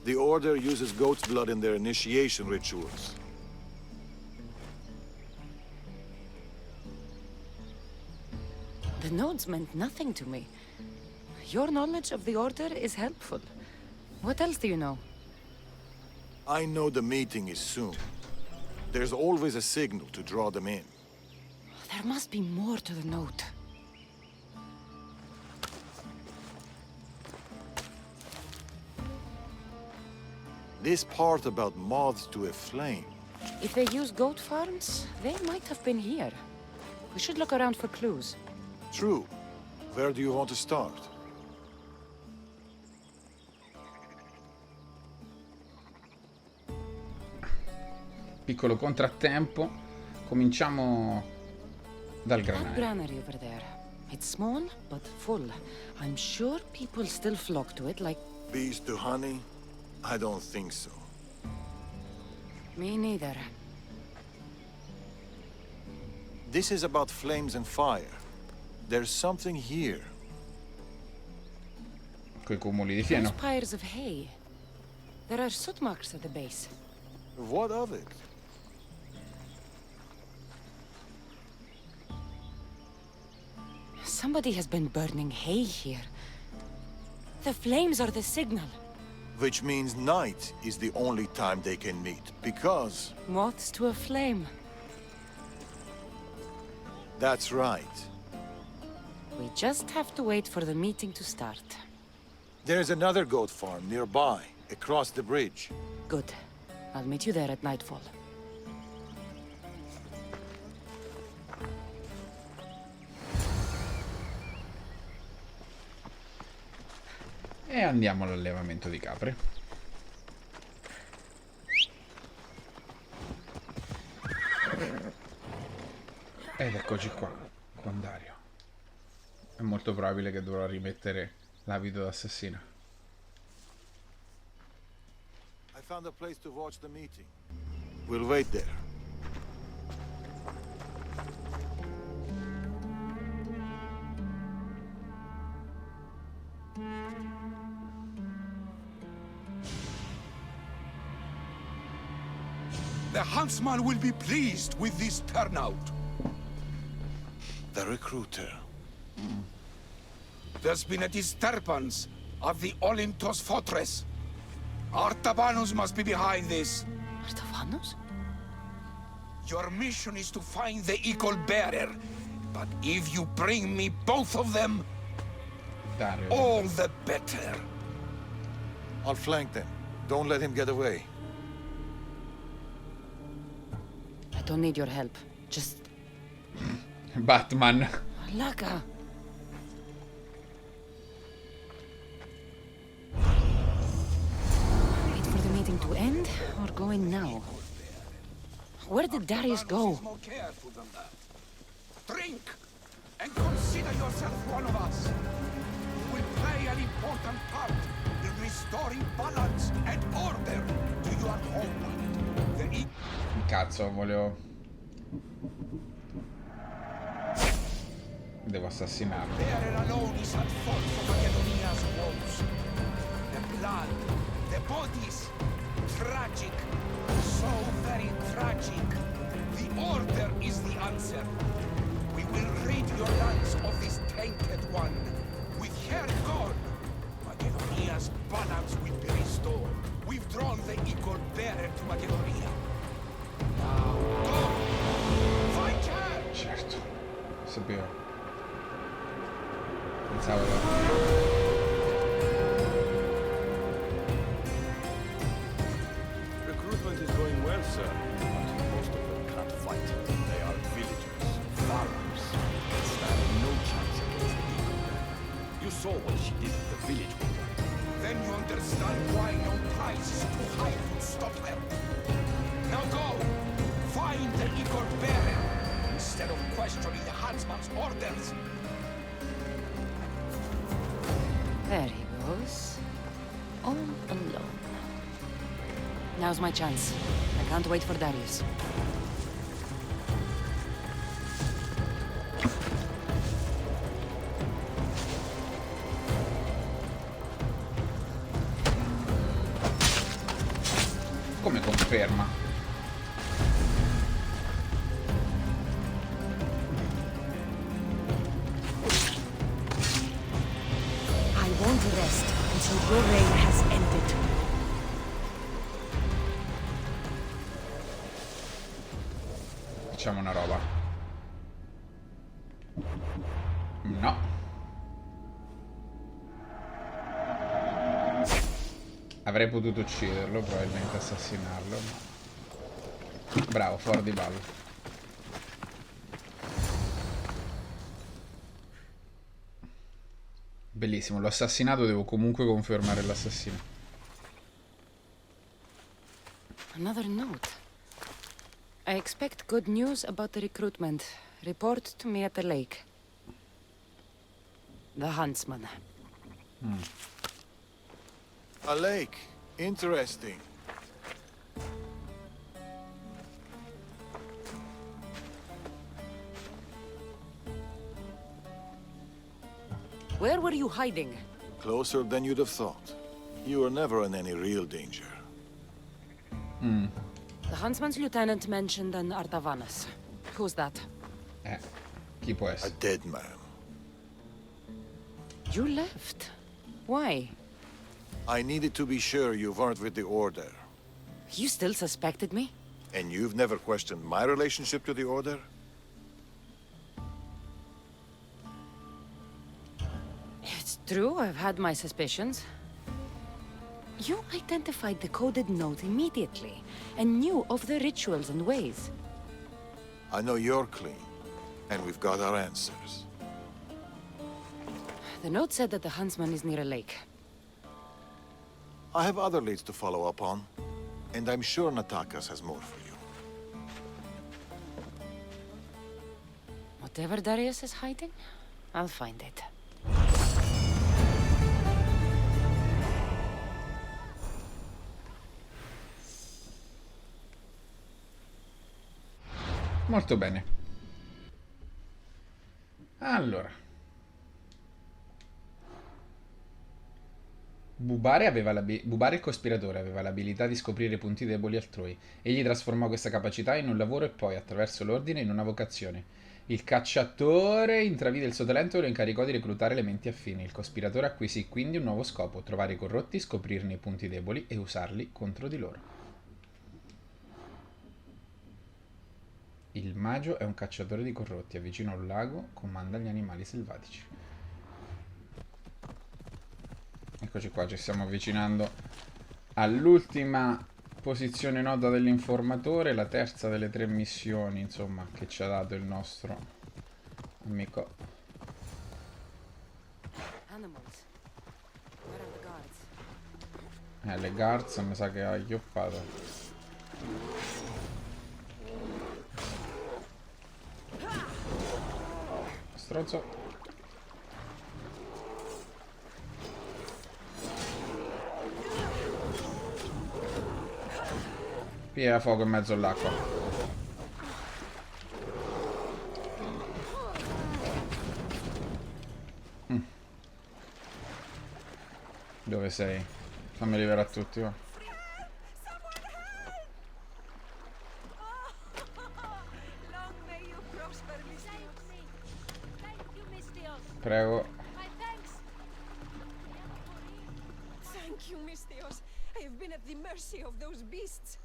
The Order uses goat's blood in their initiation rituals. The notes meant nothing to me. Your knowledge of the Order is helpful. What else do you know? I know the meeting is soon. There's always a signal to draw them in. There must be more to the note. This part about moths to a flame. If they use goat farms, they might have been here. We should look around for clues. True. Where do you want to start? Piccolo contrattempo. Cominciamo dal That granaio. granary over there. It's small, but full. I'm sure people still flock to it like... Bees to honey? I don't think so. Me neither. This is about flames and fire. There's something here. Coi cumuli di Those fieno. pyres of hay. There are soot marks at the base. What of it? Somebody has been burning hay here. The flames are the signal. Which means night is the only time they can meet, because... Moths to a flame. That's right. We just have to wait for the meeting to start. There's another goat farm nearby, across the bridge. Good. I'll meet you there at nightfall. E andiamo all'allevamento di capre. Ed eccoci qua. con Dario. È molto probabile che dovrò rimettere l'abito d'assassino. I found a place to watch the meeting. We'll wait there. The huntsman will be pleased with this turnout. The recruiter. There's been a disturbance of the Olintos fortress. Artabanus must be behind this. Artabanus? Your mission is to find the eagle bearer. But if you bring me both of them, Dario. all the better. I'll flank them. Don't let him get away. I don't need your help. Just... Batman. Laka. Wait for the meeting to end, or go in now? Where did Darius go? More careful than that. Drink and consider yourself one of us. You will play an important part in restoring balance and order to your homeland. The Cazzo, volevo... Devo assassinarlo. bearer alone is at fault for Macedonia's woes. The blood, the bodies, tragic, so very tragic. The order is the answer. We will rid your lands of this tainted one. With her gone, Macedonia's balance will be restored. We've drawn the equal bearer to Macedonia. Now go! Find her! Certo. Sapevo. Pensavo Recruitment is going well, sir. But most of them can't fight. They are villagers, farmers. They stand no chance against the eagle. You saw what she did with the village woman. Then you understand why no price is too high to stop her. Now go! Find the eagle bearer instead of questioning the huntsman's orders. There he goes. All alone. Now's my chance. I can't wait for Darius. come conferma. I won't rest until your reign has ended. Facciamo una roba. No. Avrei potuto ucciderlo, probabilmente assassinarlo, ma... Bravo, fuori di ballo. Bellissimo, l'ho assassinato, devo comunque confermare l'assassino. Another note. I expect good news about the recruitment. Report to me at the lake. The huntsman. A lake. Interesting. Where were you hiding? Closer than you'd have thought. You were never in any real danger. The huntsman's lieutenant mentioned an Artavanus. Who's that? Chi può A essere? dead man. You left. Why? I needed to be sure you weren't with the Order. You still suspected me? And you've never questioned my relationship to the Order? It's true, I've had my suspicions. You identified the coded note immediately, and knew of the rituals and ways. I know you're clean, and we've got our answers. The note said that the huntsman is near a lake. I have other leads to follow up on, and I'm sure Natakas has more for you. Whatever Darius is hiding, I'll find it. Molto bene. Allora. Bubare il cospiratore aveva l'abilità di scoprire i punti deboli altrui. Egli trasformò questa capacità in un lavoro e poi, attraverso l'ordine, in una vocazione. Il cacciatore intravide il suo talento e lo incaricò di reclutare elementi affini. Il cospiratore acquisì quindi un nuovo scopo: trovare i corrotti, scoprirne i punti deboli e usarli contro di loro. Il magio è un cacciatore di corrotti, è vicino a un lago, comanda gli animali selvatici. Eccoci qua, ci stiamo avvicinando all'ultima posizione nota dell'informatore, la terza delle 3 missioni, insomma, che ci ha dato il nostro amico. Le guards mi sa che ha chioppato. Stronzo. Pia fuoco in mezzo all'acqua. Dove sei? Fammi liberare a tutti, va. Prego. Thank you, Mistios. I have been at the mercy of those beasts.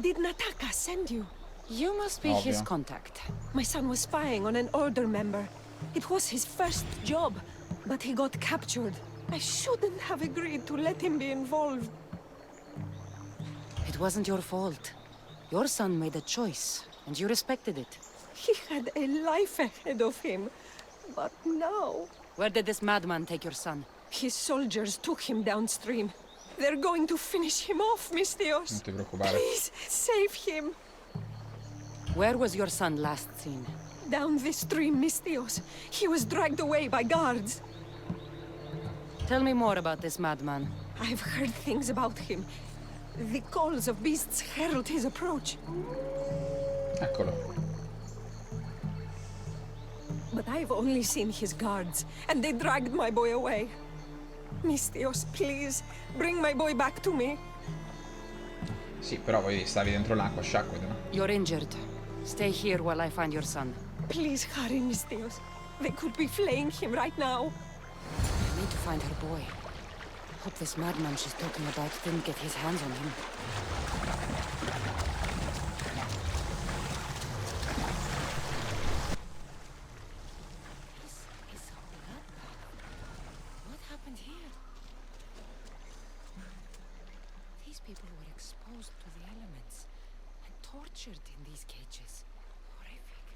Did Nataka send you? You must be his contact. My son was spying on an Order member. It was his first job, but he got captured. I shouldn't have agreed to let him be involved. It wasn't your fault. Your son made a choice, and you respected it. He had a life ahead of him, but now... Where did this madman take your son? His soldiers took him downstream. They're going to finish him off, Mistios. Non ti preoccupare. Please, save him. Where was your son last seen? Down this stream, Mistios. He was dragged away by guards. Tell me more about this madman. I've heard things about him. The calls of beasts herald his approach. Eccolo. But I've only seen his guards, and they dragged my boy away. Mistios, please, bring my boy back to me. Sì, però poi stavi dentro l'acqua, sciacquati, no? You're injured. Stay here while I find your son. Please hurry, Mistios. They could be flaying him right now. I need to find her boy. Hope this madman she's talking about didn't get his hands on him. This is a bloodbath. What happened here? These people were exposed to the elements and tortured in these cages. Horrific.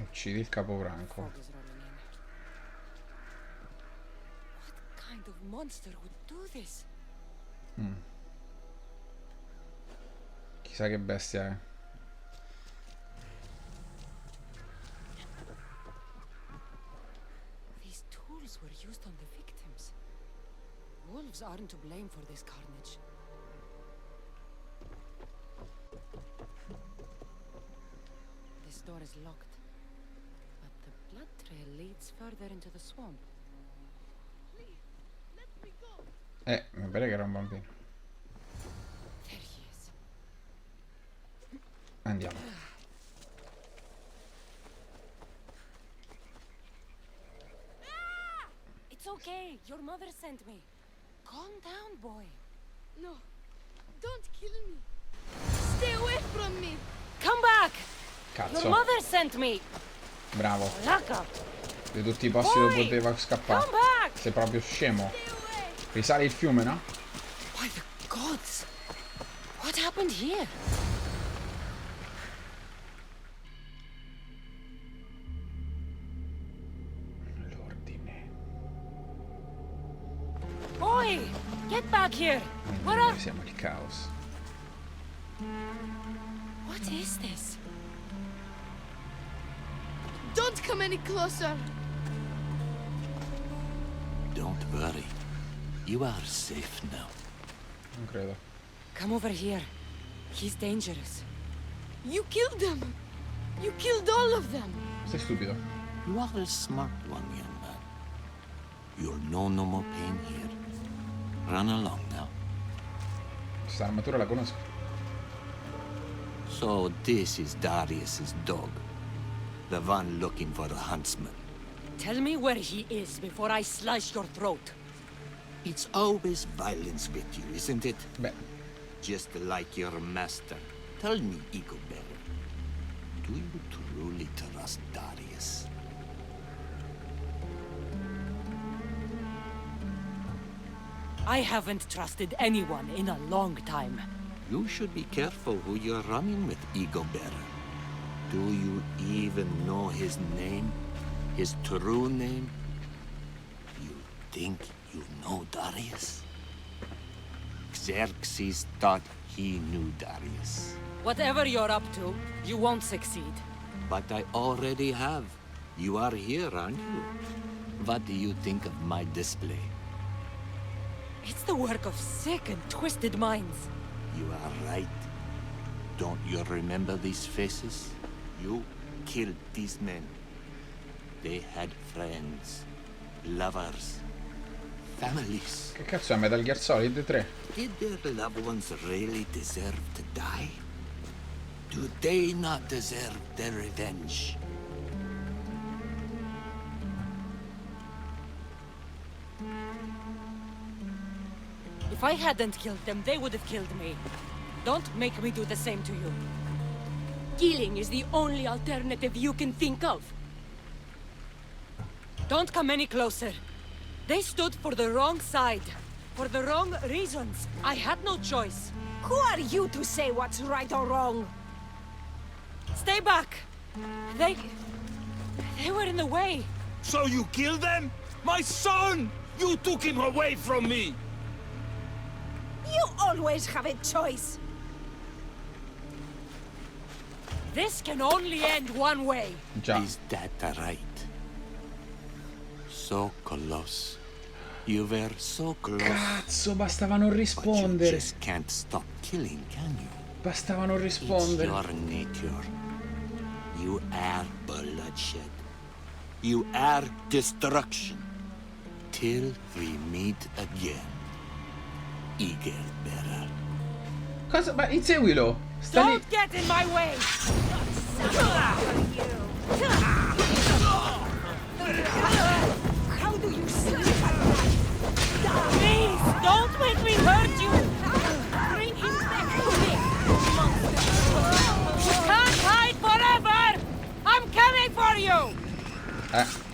Uccidi il capobranco. Fog is rolling in. What kind of monster would do this? Chissà che bestia è. These tools were used on the victims. Wolves aren't to blame for this carnage. This door is locked, but the blood trail leads further into the swamp. Mi pare che era un bambino. There he is. Andiamo. It's okay. Your mother sent me. Calm down, boy. No, don't kill me. Stay away from me. Come back. Cazzo. Your mother sent me. Bravo. Laka. Di tutti i posti dove poteva scappare. Come back. Sei proprio scemo. Risali il fiume, no? By the gods. What happened here? L'ordine. Boy, get back here. What Noi are... siamo il caos. What is this? Don't come any closer. Don't worry. You are safe now. Non credo. Come over here. He's dangerous. You killed them. You killed all of them. Sei stupido. You are a smart one, young man. You'll know no more pain here. Run along now. Questa armatura la conosco. So this is Darius's dog. The one looking for a huntsman. Tell me where he is before I slice your throat. It's always violence with you, isn't it? Beh, Just like your master. Tell me, Igobert, do you truly trust Darius? I haven't trusted anyone in a long time. You should be careful who you're running with, Igobert. Do you even know his name? His true name? You think you know Darius? Xerxes thought he knew Darius. Whatever you're up to, you won't succeed. But I already have. You are here, aren't you? What do you think of my display? It's the work of sick and twisted minds. You are right. Don't you remember these faces? You killed these men. They had friends, lovers, families. che cazzo è Metal Gear Solid 3? Did their loved ones really deserve to die? Do they not deserve their revenge? If I hadn't killed them, they would have killed me. Don't make me do the same to you. Killing is the only alternative you can think of. Don't come any closer. They stood for the wrong side. For the wrong reasons. I had no choice. Who are you to say what's right or wrong? Stay back! They were in the way. So you killed them? My son! You took him away from me! You always have a choice. This can only end one way. Già. Is that right? So close. You were so close. Cazzo, bastava non But you rispondere. just can't stop killing, can you? Bastava non It's rispondere. your nature. You are bloodshed. You are destruction. Till we meet again. Igobert. Cosa? Ma inseguilo! Sta lì. Don't get in my way! How do you sleep at night? Please, don't make me hurt you! Bring him back to me, monster! You can't hide forever! I'm coming for you!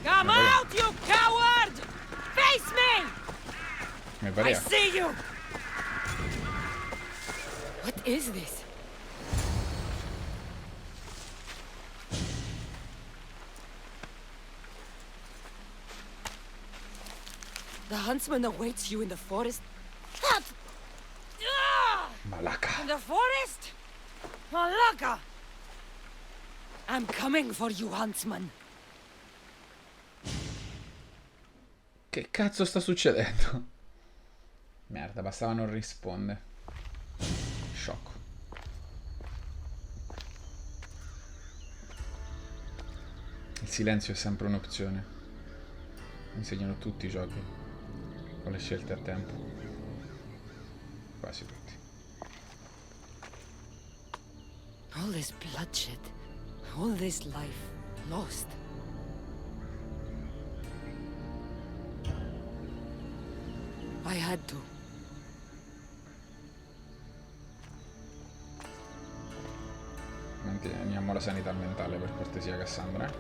Come out, you coward! Face me! Mi I pareva. see you! What is this? The huntsman awaits you in the forest. Ah! Malaka. In the forest? Malaka! I'm coming for you, huntsman. Che cazzo sta succedendo? Merda, bastava non rispondere. Sciocco. Il silenzio è sempre un'opzione. Insegnano tutti i giochi con le scelte a tempo. Quasi tutti. All this bloodshed, all this life lost. I had to. Manteniamo la sanità mentale per cortesia, Cassandra.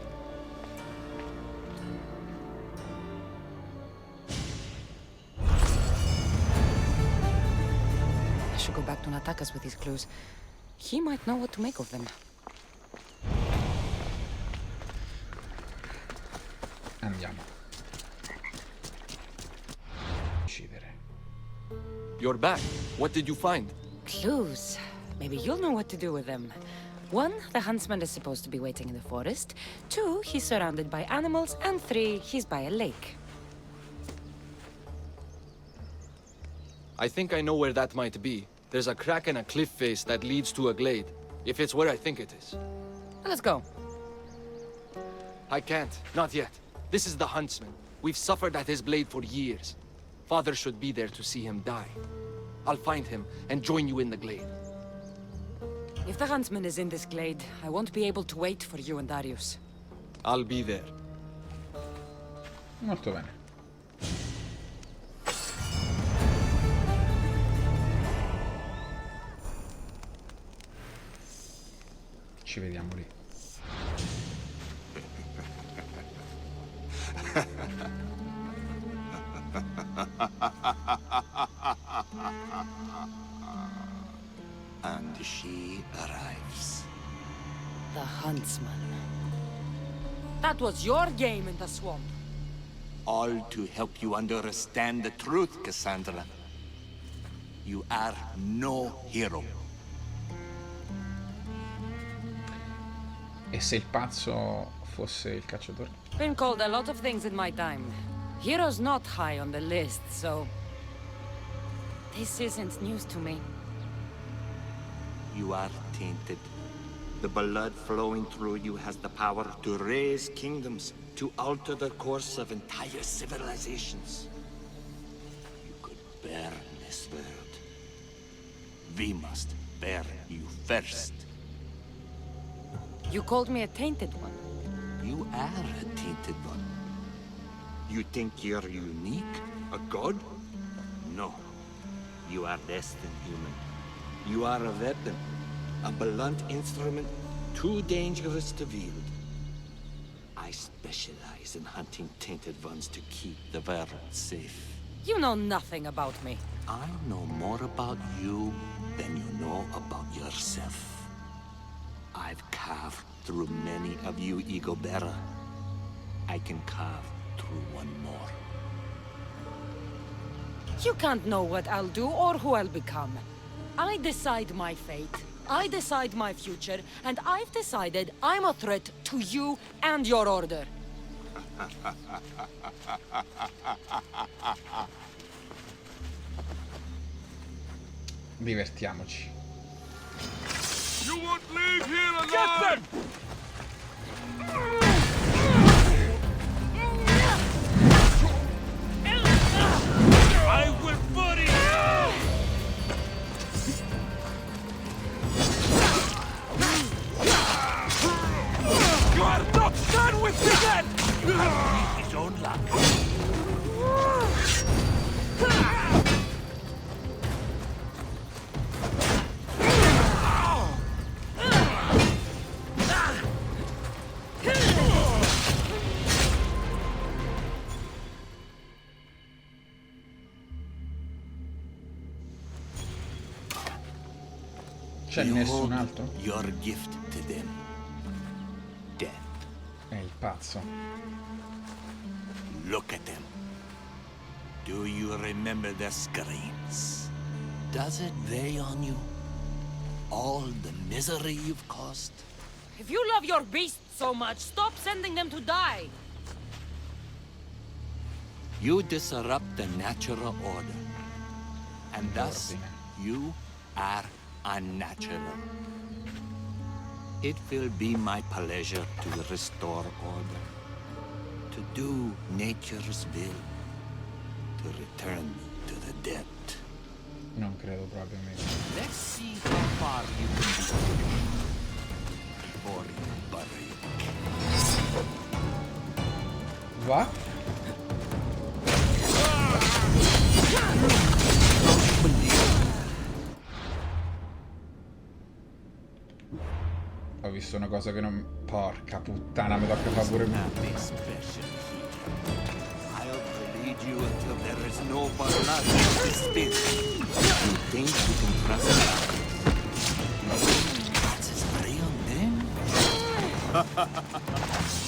I should go back to Natakas with these clues. He might know what to make of them. Andiamo. Decidere. You're back. What did you find? Clues. Maybe you'll know what to do with them. 1, the huntsman is supposed to be waiting in the forest. 2, he's surrounded by animals. And 3, he's by a lake. I think I know where that might be. There's a crack in a cliff face that leads to a glade. If it's where I think it is. Let's go. I can't. Not yet. This is the huntsman. We've suffered at his blade for years. Father should be there to see him die. I'll find him and join you in the glade. If the huntsman is in this glade, I won't be able to wait for you and Darius. I'll be there. Molto bene. Ci vediamo lì. And she arrives. The huntsman. That was your game in the swamp. All to help you understand the truth, Cassandra. You are no hero. E se il pazzo fosse il cacciatore? Been called a lot of things in my time. Hero's not high on the list, so... This isn't news to me. You are tainted. The blood flowing through you has the power to raise kingdoms, to alter the course of entire civilizations. You could burn this world. We must burn you first. You called me a tainted one. You are a tainted one. You think you're unique? A god? No. You are less than human. You are a weapon. A blunt instrument too dangerous to wield. I specialize in hunting tainted ones to keep the world safe. You know nothing about me. I know more about you than you know about yourself. I've carved through many of you, Igobera. I can carve through one more. You can't know what I'll do or who I'll become. I decide my fate. I decide my future, and I've decided I'm a threat to you and your order. Divertiamoci. You won't leave here alive! I will bury you! You are not done with me yet! His own luck. C'è nessun altro? Your gift to them. Death. È il pazzo. Look at them. Do you remember their screams? Does it weigh on you? All the misery you've caused? If you love your beasts so much, stop sending them to die. You disrupt the natural order. And thus, you are unnatural. It will be my pleasure to restore order, to do nature's will, to return to the dead. Non credo proprio a me. Let's see how far you can go before you bury your king. Va? Ho visto una cosa che non... Porca puttana, mi tocca fare pure me. I'll lead you until there is no more blood to spill. You think you can trust me? That's his real name?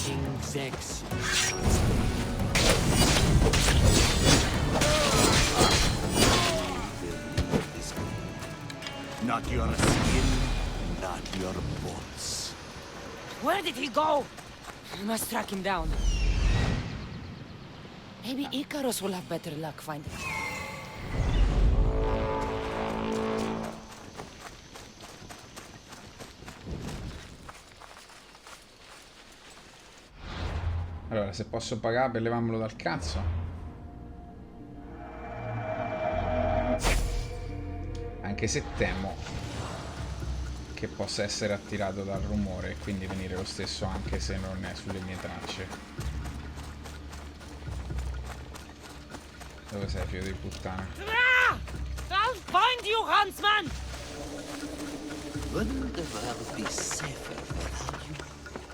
King Zex. Not your skin, not your bones. Where did he go? We must track him down. Maybe Icarus will have better luck finding him. Allora, se posso pagare per levarmelo dal cazzo. Anche se temo che possa essere attirato dal rumore e quindi venire lo stesso anche se non è sulle mie tracce. Dove sei, figlio di puttana? I'll find you, huntsman! Wouldn't the world be safer without you?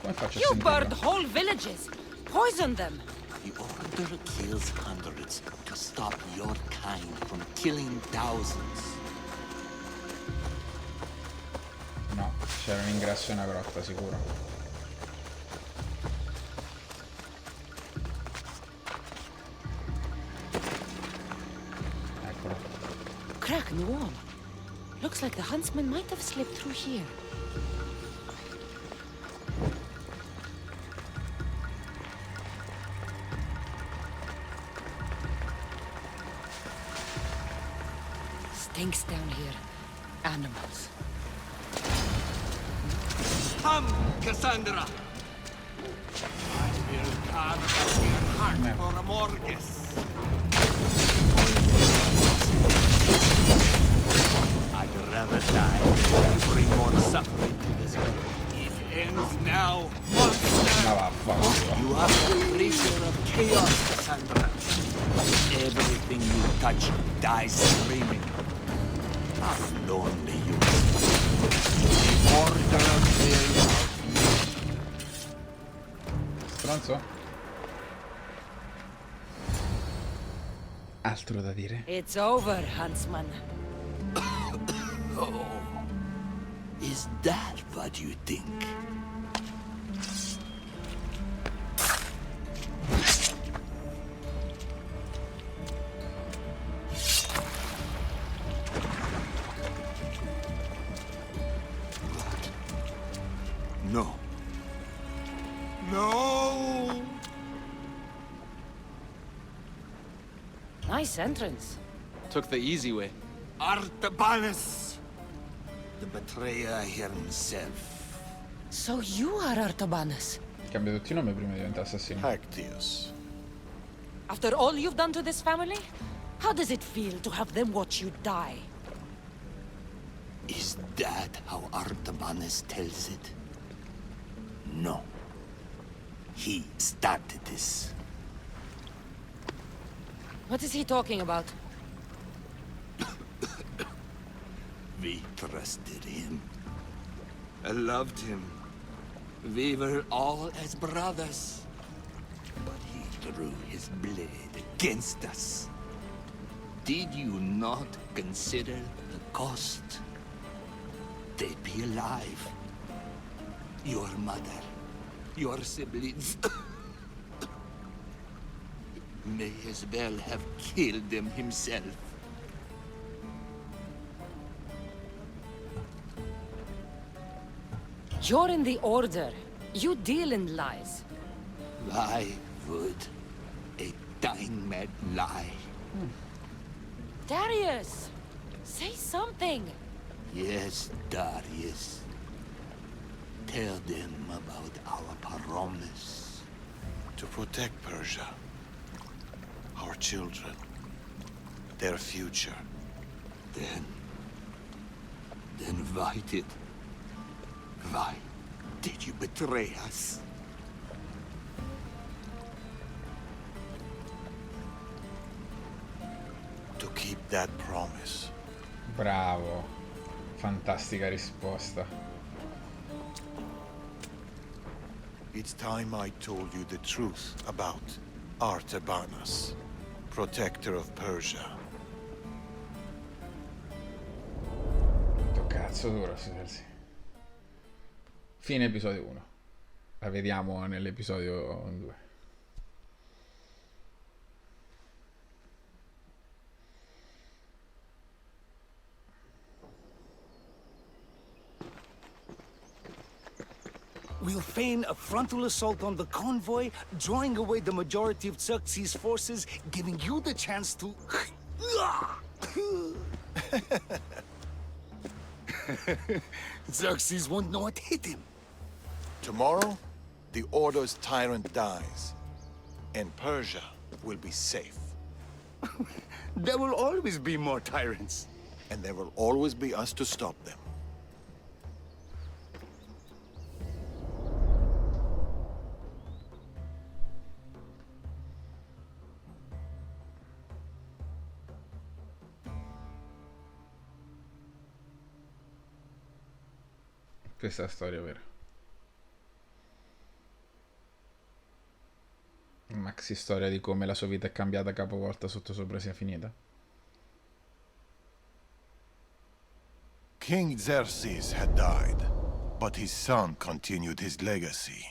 Come faccio a You sentirlo? burned whole villages, poisoned them. The Order kills hundreds to stop your kind from killing thousands. No, c'era un ingresso e una grotta, sicuro. Eccolo. Crack in the wall. Looks like the huntsman might have slipped through here. Stinks down here. Animals. Come, Cassandra! I will carve out your heart for Amorgus. I'd rather die than bring more suffering to this world. It ends now, monster! You are the creature of chaos, Cassandra. Everything you touch dies screaming. How lonely you are. The Order will... Stronzo? Altro da dire? It's over, huntsman. Oh, is that what you think? No. No! Nice entrance. Took the easy way. Artabanus! The betrayer himself. So you are Artabanus. Cambia tutti i nomi prima di diventare assassino. Actius. After all you've done to this family, how does it feel to have them watch you die? Is that how Artabanus tells it? No. He started this. What is he talking about? We trusted him. I loved him. We were all as brothers. But he drew his blade against us. Did you not consider the cost? They'd be alive. Your mother, your siblings. May as well have killed them himself. You're in the Order. You deal in lies. Why would a dying man lie? Darius! Say something! Yes, Darius. Tell them about our promise. To protect Persia. Our children. Their future. Then why did you betray us? To keep that promise. Bravo. Fantastica risposta. It's time I told you the truth about Artabanus, protector of Persia. Che cazzo dura, signori. Fine episodio 1. La vediamo nell'episodio 2. We'll feign a frontal assault on the convoy, drawing away the majority of Xerxes' forces, giving you the chance to... Xerxes won't know what hit him. Tomorrow, the Order's tyrant dies, and Persia will be safe. There will always be more tyrants. And there will always be us to stop them. Questa è la storia vera. Maxi storia di come la sua vita è cambiata capovolta sotto sopra sia finita. King Xerxes had died, but his son continued his legacy.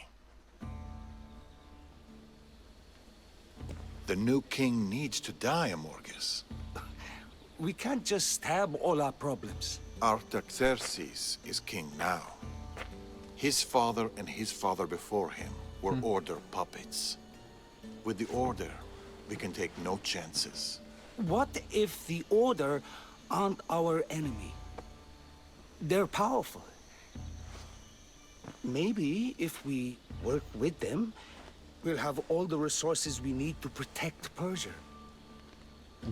The new king needs to die, Amorges. We can't just stab all our problems. Artaxerxes is king now. His father and his father before him were Order puppets. With the Order, we can take no chances. What if the Order aren't our enemy? They're powerful. Maybe if we work with them, we'll have all the resources we need to protect Persia.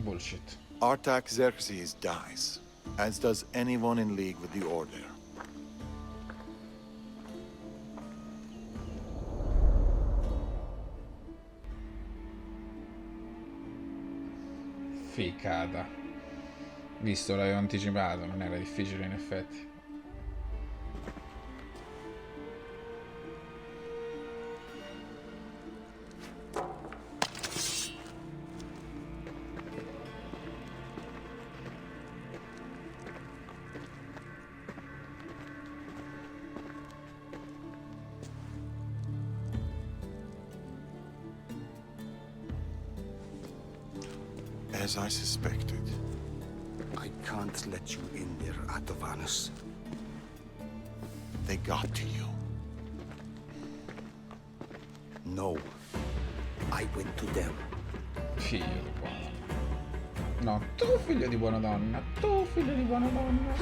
Bullshit. Artaxerxes dies, as does anyone in league with the Order. Ficata. Visto, l'avevo anticipato, non era difficile in effetti. As I suspected. I can't let you in there, Atovanus. They got to you. No. I went to them. Figlio di buona donna. No, tu figlio di buona donna. Tu figlio di buona donna.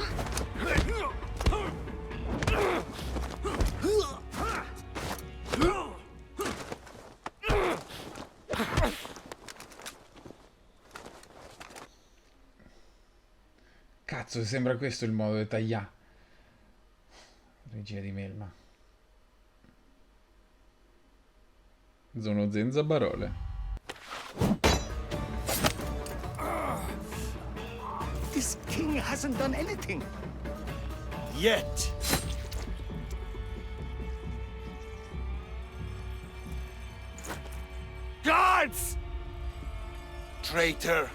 Cazzo, sembra questo il modo di tagliare. Regia di melma. Sono senza parole. This king hasn't done anything. Yet. Guards! Traitor!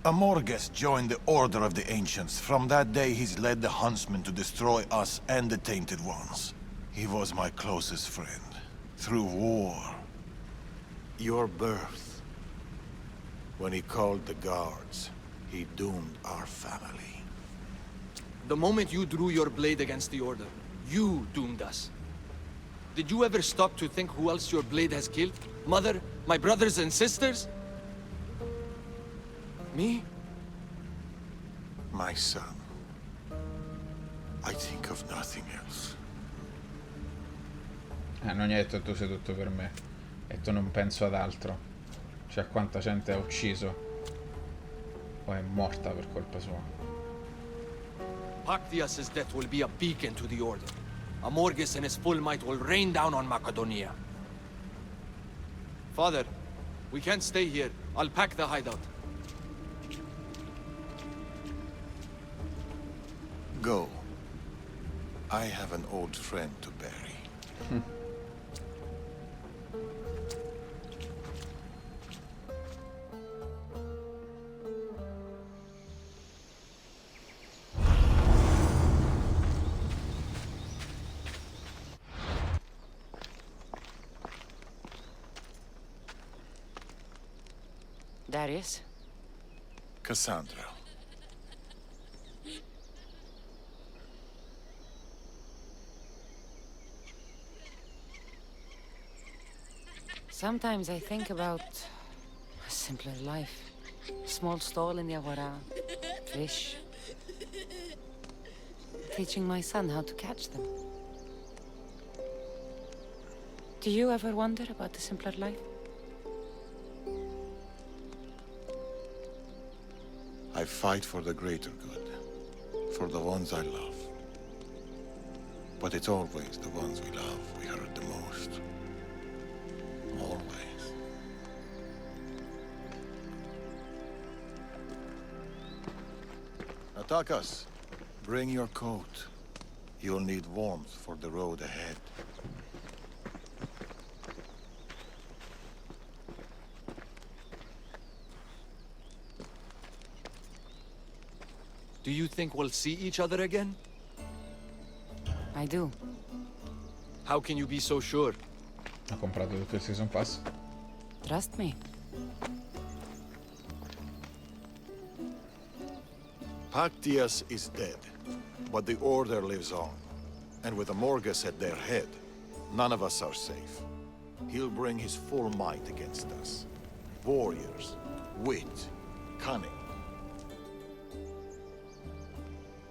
Amorges joined the Order of the Ancients. From that day, he's led the Huntsmen to destroy us and the Tainted Ones. He was my closest friend. Through war. Your birth. When he called the guards, he doomed our family. The moment you drew your blade against the Order, you doomed us. Did you ever stop to think who else your blade has killed? Mother? My brothers and sisters? Me? My son. I think of nothing else. Non gli hai detto tu sei tutto per me. E tu non penso ad altro. Cioè quanta gente ha ucciso. O è morta per colpa sua. Pactias' death will be a beacon to the Order. Amorges and his full might will rain down on Macedonia. Father, we can't stay here. I'll pack the hideout. Go. I have an old friend to bury. Darius? Cassandra. Sometimes I think about a simpler life. Small stall in the Agora, fish. Teaching my son how to catch them. Do you ever wonder about the simpler life? I fight for the greater good, for the ones I love. But it's always the ones we love we hurt the most. Always. Attack us. Bring your coat. You'll need warmth for the road ahead. Do you think we'll see each other again? I do. How can you be so sure? Ho comprato tutto il Season Pass. Trust me. Pactius is dead, but the Order lives on. And with Amorgus at their head, none of us are safe. He'll bring his full might against us. Warriors, wit, cunning.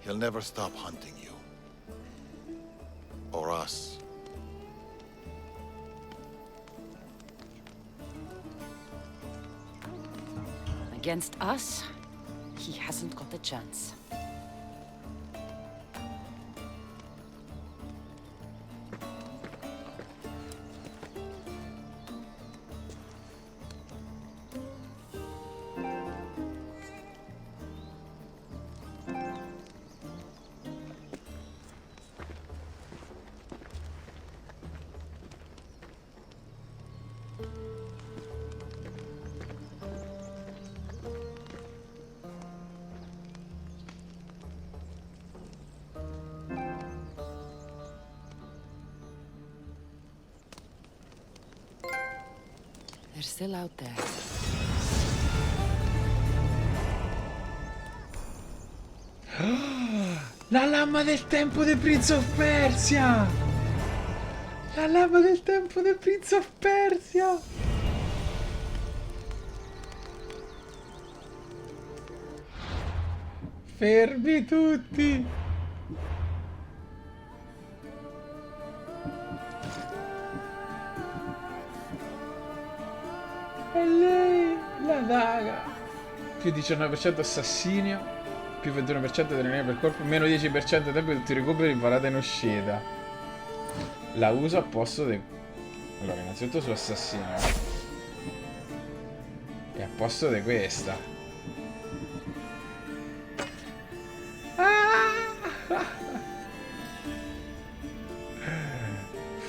He'll never stop hunting you. Or us. Against us, he hasn't got a chance. They're still out there. La lama del tempo del Prince of Persia! La lama del tempo del Prince of Persia! Fermi tutti! E lei, la daga. Più 19% assassinio, più 21% adrenalina per corpo, meno 10% tempo di tutti i recuperi imparata in uscita. La uso a posto di... Allora, innanzitutto su assassinio. E a posto di questa.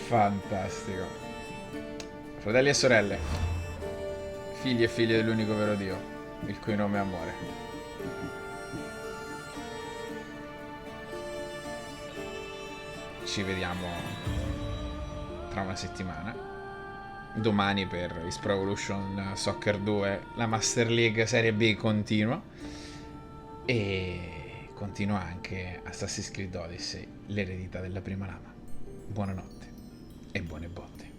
Fantastico. Fratelli e sorelle, figli e figlie dell'unico vero Dio, il cui nome è amore. Ci vediamo tra una settimana. Domani per Pro Evolution Soccer 2, la Master League Serie B continua. E continua anche Assassin's Creed Odyssey, l'eredità della prima lama. Buonanotte e buone botte.